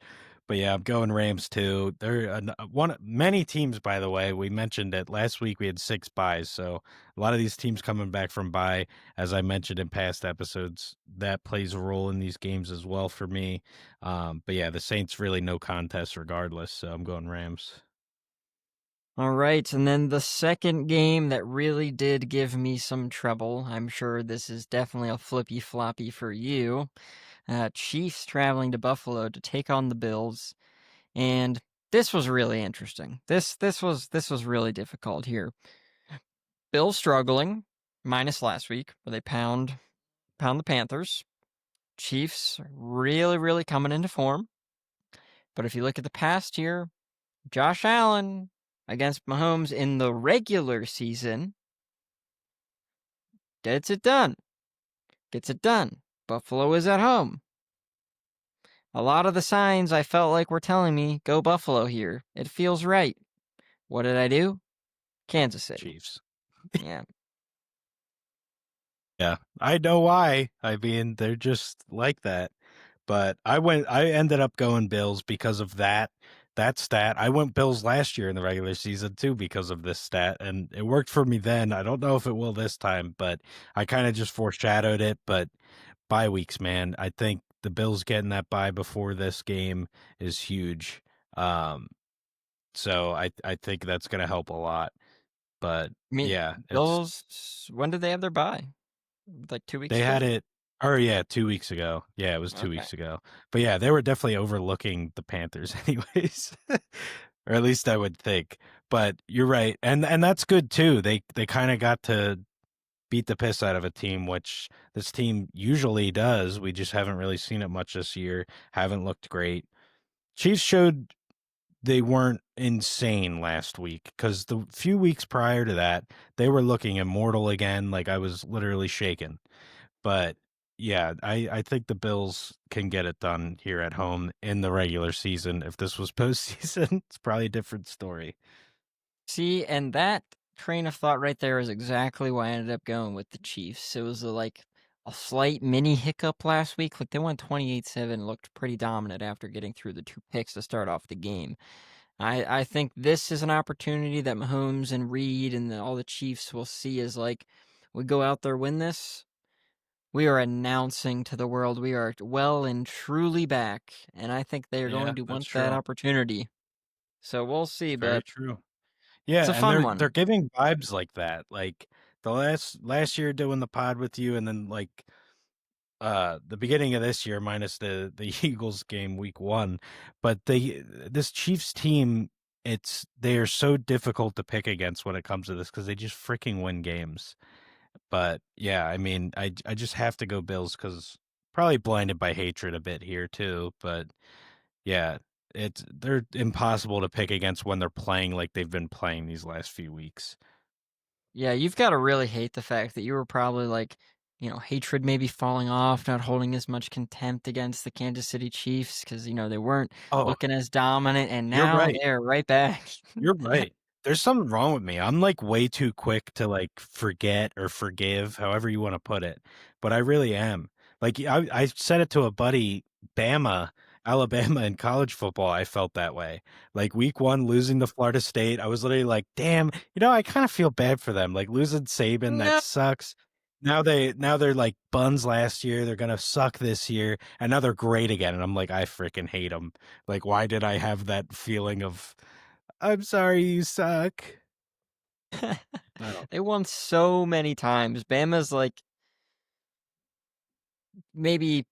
but yeah, I'm going Rams too. They're one many teams, by the way. We mentioned it last week. We had 6 buys, so a lot of these teams coming back from bye, as I mentioned in past episodes, that plays a role in these games as well for me. But yeah, the Saints really no contest regardless, so I'm going Rams. All right, and then the second game that really did give me some trouble. I'm sure this is definitely a flippy floppy for you. Chiefs traveling to Buffalo to take on the Bills. And this was really interesting. This was really difficult here. Bills struggling, minus last week, where they pound the Panthers. Chiefs really coming into form. But if you look at the past here, Josh Allen against Mahomes in the regular season gets it done. Gets it done. Buffalo is at home. A lot of the signs I felt like were telling me, go Buffalo here. It feels right. What did I do? Kansas City. Chiefs. Yeah. Yeah, I know why. I mean, they're just like that. But I ended up going Bills because of that stat. I went Bills last year in the regular season too because of this stat, and it worked for me then. I don't know if it will this time, but I kind of just foreshadowed it. But bye weeks, man, I think the Bills getting that bye before this game is huge. Um, so I think that's going to help a lot. But I mean, yeah, it's Bills, when did they have their bye? Like 2 weeks they ago? had it. Or yeah, 2 weeks ago. Yeah, it was two Okay. weeks ago. But yeah, they were definitely overlooking the Panthers, anyways, or at least I would think. But you're right, and that's good too. They kind of got to beat the piss out of a team, which this team usually does. We just haven't really seen it much this year. Haven't looked great. Chiefs showed they weren't insane last week, because the few weeks prior to that, they were looking immortal again. Like I was literally shaken. But yeah, I think the Bills can get it done here at home in the regular season. If this was postseason, it's probably a different story. See, and that train of thought right there is exactly why I ended up going with the Chiefs. It was a slight mini hiccup last week. Like they won 28-7, looked pretty dominant after getting through the 2 picks to start off the game. I think this is an opportunity that Mahomes and Reed and all the Chiefs will see as like, we go out there, win this. We are announcing to the world we are well and truly back, and I think they are Yeah, going to that's want that true. opportunity. So we'll It's see, very but true. it's Yeah, a and fun they're one. giving vibes like that. Like the last year doing the pod with you, and then like the beginning of this year minus the Eagles game week 1. But this Chiefs team, they are so difficult to pick against when it comes to this, because they just freaking win games. But yeah, I mean, I just have to go Bills, because probably blinded by hatred a bit here too. But yeah, they're impossible to pick against when they're playing like they've been playing these last few weeks. Yeah, you've got to really hate the fact that you were probably like, hatred maybe falling off, not holding as much contempt against the Kansas City Chiefs because, they weren't Oh, looking as dominant, and you're now right. they're right back. You're right. There's something wrong with me. I'm like way too quick to like forget or forgive, however you want to put it. But I really am. Like I said it to a buddy, Bama, Alabama in college football, I felt that way. Like week 1 losing to Florida State, I was literally like, damn, I kind of feel bad for them. Like losing Saban, that No. sucks. Now they're like buns last year. They're gonna suck this year, and now they're great again. And I'm like, I freaking hate them. Like, why did I have that feeling of I'm sorry you suck? I don't They won so many times. Bama's like maybe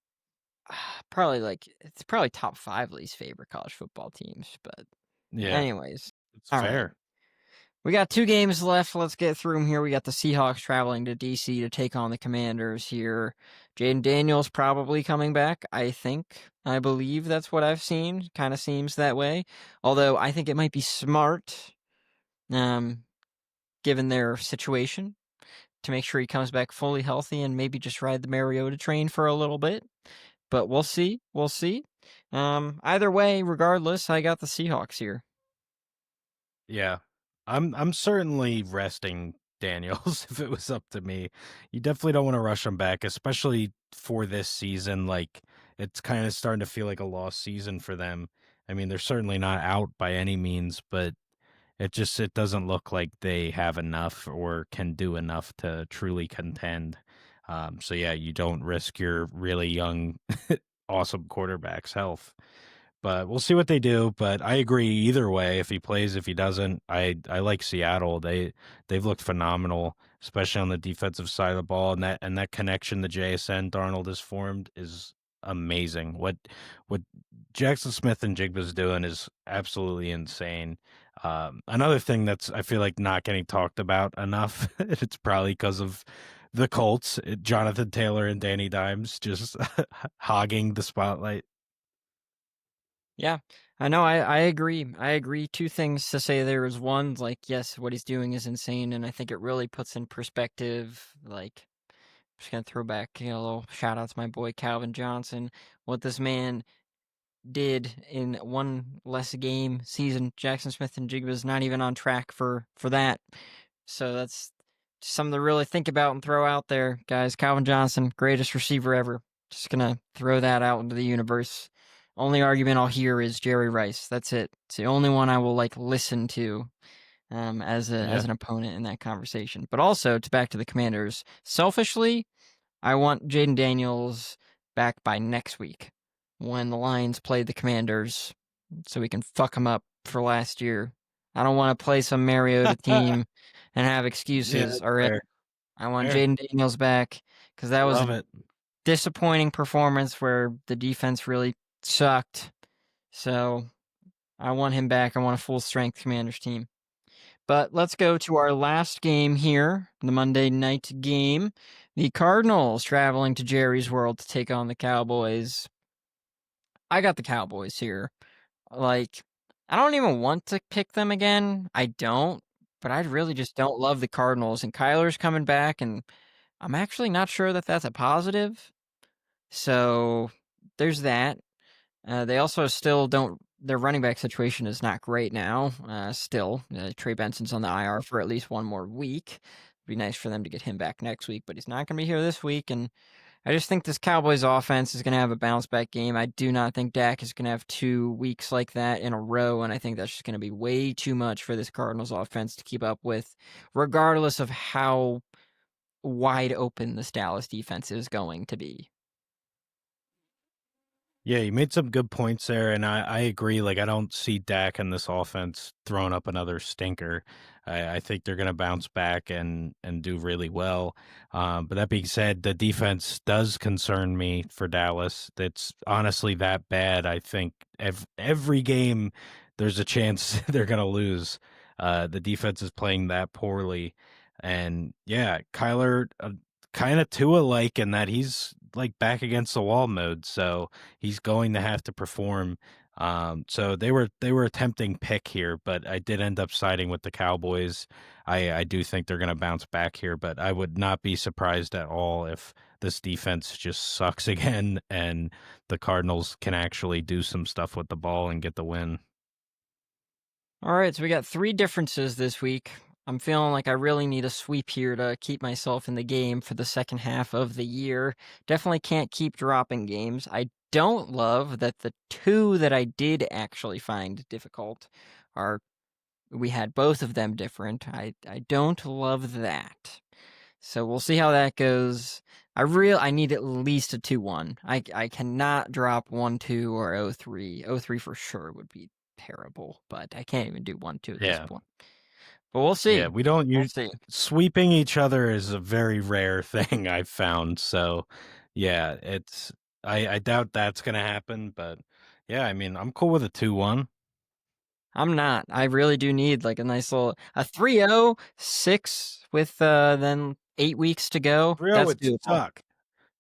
probably like it's probably top 5 least favorite college football teams, but Yeah, anyways. it's All right. fair. We got 2 games left. Let's get through them here. We got the Seahawks traveling to DC to take on the Commanders here. Jaden Daniels probably coming back, I think. I believe that's what I've seen. Kind of seems that way. Although I think it might be smart, um, given their situation, to make sure he comes back fully healthy and maybe just ride the Mariota train for a little bit. But we'll see. We'll see. Either way, regardless, I got the Seahawks here. Yeah. I'm certainly resting Daniels if it was up to me. You definitely don't want to rush him back, especially for this season. Like it's kind of starting to feel like a lost season for them. I mean, they're certainly not out by any means, but it doesn't look like they have enough or can do enough to truly contend. So yeah, you don't risk your really young, awesome quarterback's health. But we'll see what they do. But I agree either way. If he plays, if he doesn't, I like Seattle. They've looked phenomenal, especially on the defensive side of the ball, and that connection the JSN Darnold has formed is amazing. What Jackson Smith and Jigba's doing is absolutely insane. Another thing that's I feel like not getting talked about enough. It's probably because of the Colts, Jonathan Taylor and Danny Dimes just hogging the spotlight. Yeah, I know. I agree. I agree. 2 things to say there is one, like, yes, what he's doing is insane, and I think it really puts in perspective, like, just gonna throw back, a little shout out to my boy Calvin Johnson. What this man did in one less game season. Jackson Smith and Jigba's not even on track for that. So that's something to really think about and throw out there, guys. Calvin Johnson, greatest receiver ever. Just gonna throw that out into the universe. Only argument I'll hear is Jerry Rice. That's it. It's the only one I will like listen to as Yeah. an opponent in that conversation. But also to back to the Commanders. Selfishly, I want Jaden Daniels back by next week when the Lions play the Commanders so we can fuck them up for last year. I don't want to play some Mariota team and have Yeah, excuses. that's All right. fair. I want Fair. Jaden Daniels back because that was Love a it. disappointing performance where the defense really sucked. So I want him back. I want a full strength Commanders team. But let's go to our last game here, the Monday night game. The Cardinals traveling to Jerry's World to take on the Cowboys. I got the Cowboys here. Like, I don't even want to pick them again. I don't, but I really just don't love the Cardinals. And Kyler's coming back, and I'm actually not sure that that's a positive. So there's that. They also still don't. Their running back situation is not great now. Still, Trey Benson's on the IR for at least one more week. It'd be nice for them to get him back next week, but he's not going to be here this week. And I just think this Cowboys offense is going to have a bounce back game. I do not think Dak is going to have 2 weeks like that in a row, and I think that's just going to be way too much for this Cardinals offense to keep up with, regardless of how wide open this Dallas defense is going to be. Yeah, you made some good points there, and I agree. Like, I don't see Dak and this offense throwing up another stinker. I think they're going to bounce back and do really well. But that being said, the defense does concern me for Dallas. It's honestly that bad. I think every game there's a chance they're going to lose. The defense is playing that poorly, and yeah, Kyler. Kind of Tua-like in that he's like back against the wall mode, so he's going to have to perform. So they were a tempting pick here, but I did end up siding with the Cowboys. I do think they're going to bounce back here, but I would not be surprised at all if this defense just sucks again and the Cardinals can actually do some stuff with the ball and get the win. All right, so we got 3 differences this week. I'm feeling like I really need a sweep here to keep myself in the game for the second half of the year. Definitely can't keep dropping games. I don't love that the 2 that I did actually find difficult are we had both of them different. I don't love that. So we'll see how that goes. I need at least a 2-1. I cannot drop 1-2 or 0-3. 0-3 for sure would be terrible, but I can't even do 1-2 at this Yeah. point. But we'll Yeah, see. we don't We'll use see. sweeping each other is a very rare thing I've found. So, yeah, I doubt that's gonna happen, but yeah, I mean, I'm cool with a 2-1. I'm not. I really do need like a nice little a 3-0, 6 with then 8 weeks to go. 3-0 That's would doable. suck.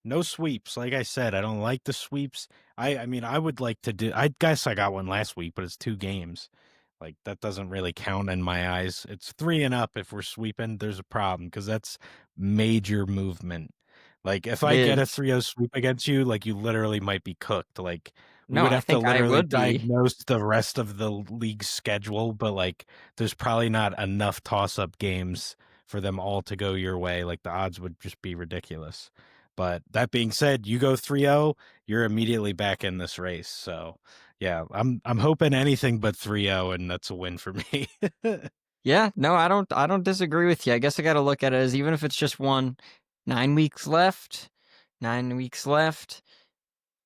No sweeps. Like I said, I don't like the sweeps. I mean, I would like to do I guess I got one last week, but it's 2 games. Like that doesn't really count in my eyes. It's 3 and up if we're sweeping, there's a problem because that's major movement. Like if It I get a is. 3-0 sweep against you, like you literally might be cooked. Like we No, would I have to think I literally would be. diagnose the rest of the league's schedule, but like there's probably not enough toss-up games for them all to go your way. Like the odds would just be ridiculous. But that being said, you go 3-0, you're immediately back in this race. So, yeah, I'm hoping anything but 3-0 and that's a win for me. Yeah, no, I don't disagree with you. I guess I got to look at it as even if it's just 9 weeks left, 9 weeks left,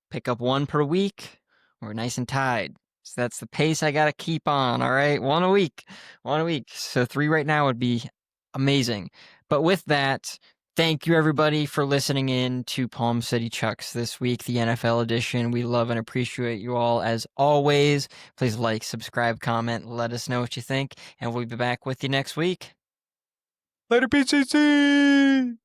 pick up 1 per week. We're nice and tied. So that's the pace I got to keep on, all right? 1 a week. 1 a week. So 3 right now would be amazing. But with that, thank you everybody for listening in to Palm City Chucks this week, the NFL edition. We love and appreciate you all as always. Please like, subscribe, comment, let us know what you think, and we'll be back with you next week. Later, PCC!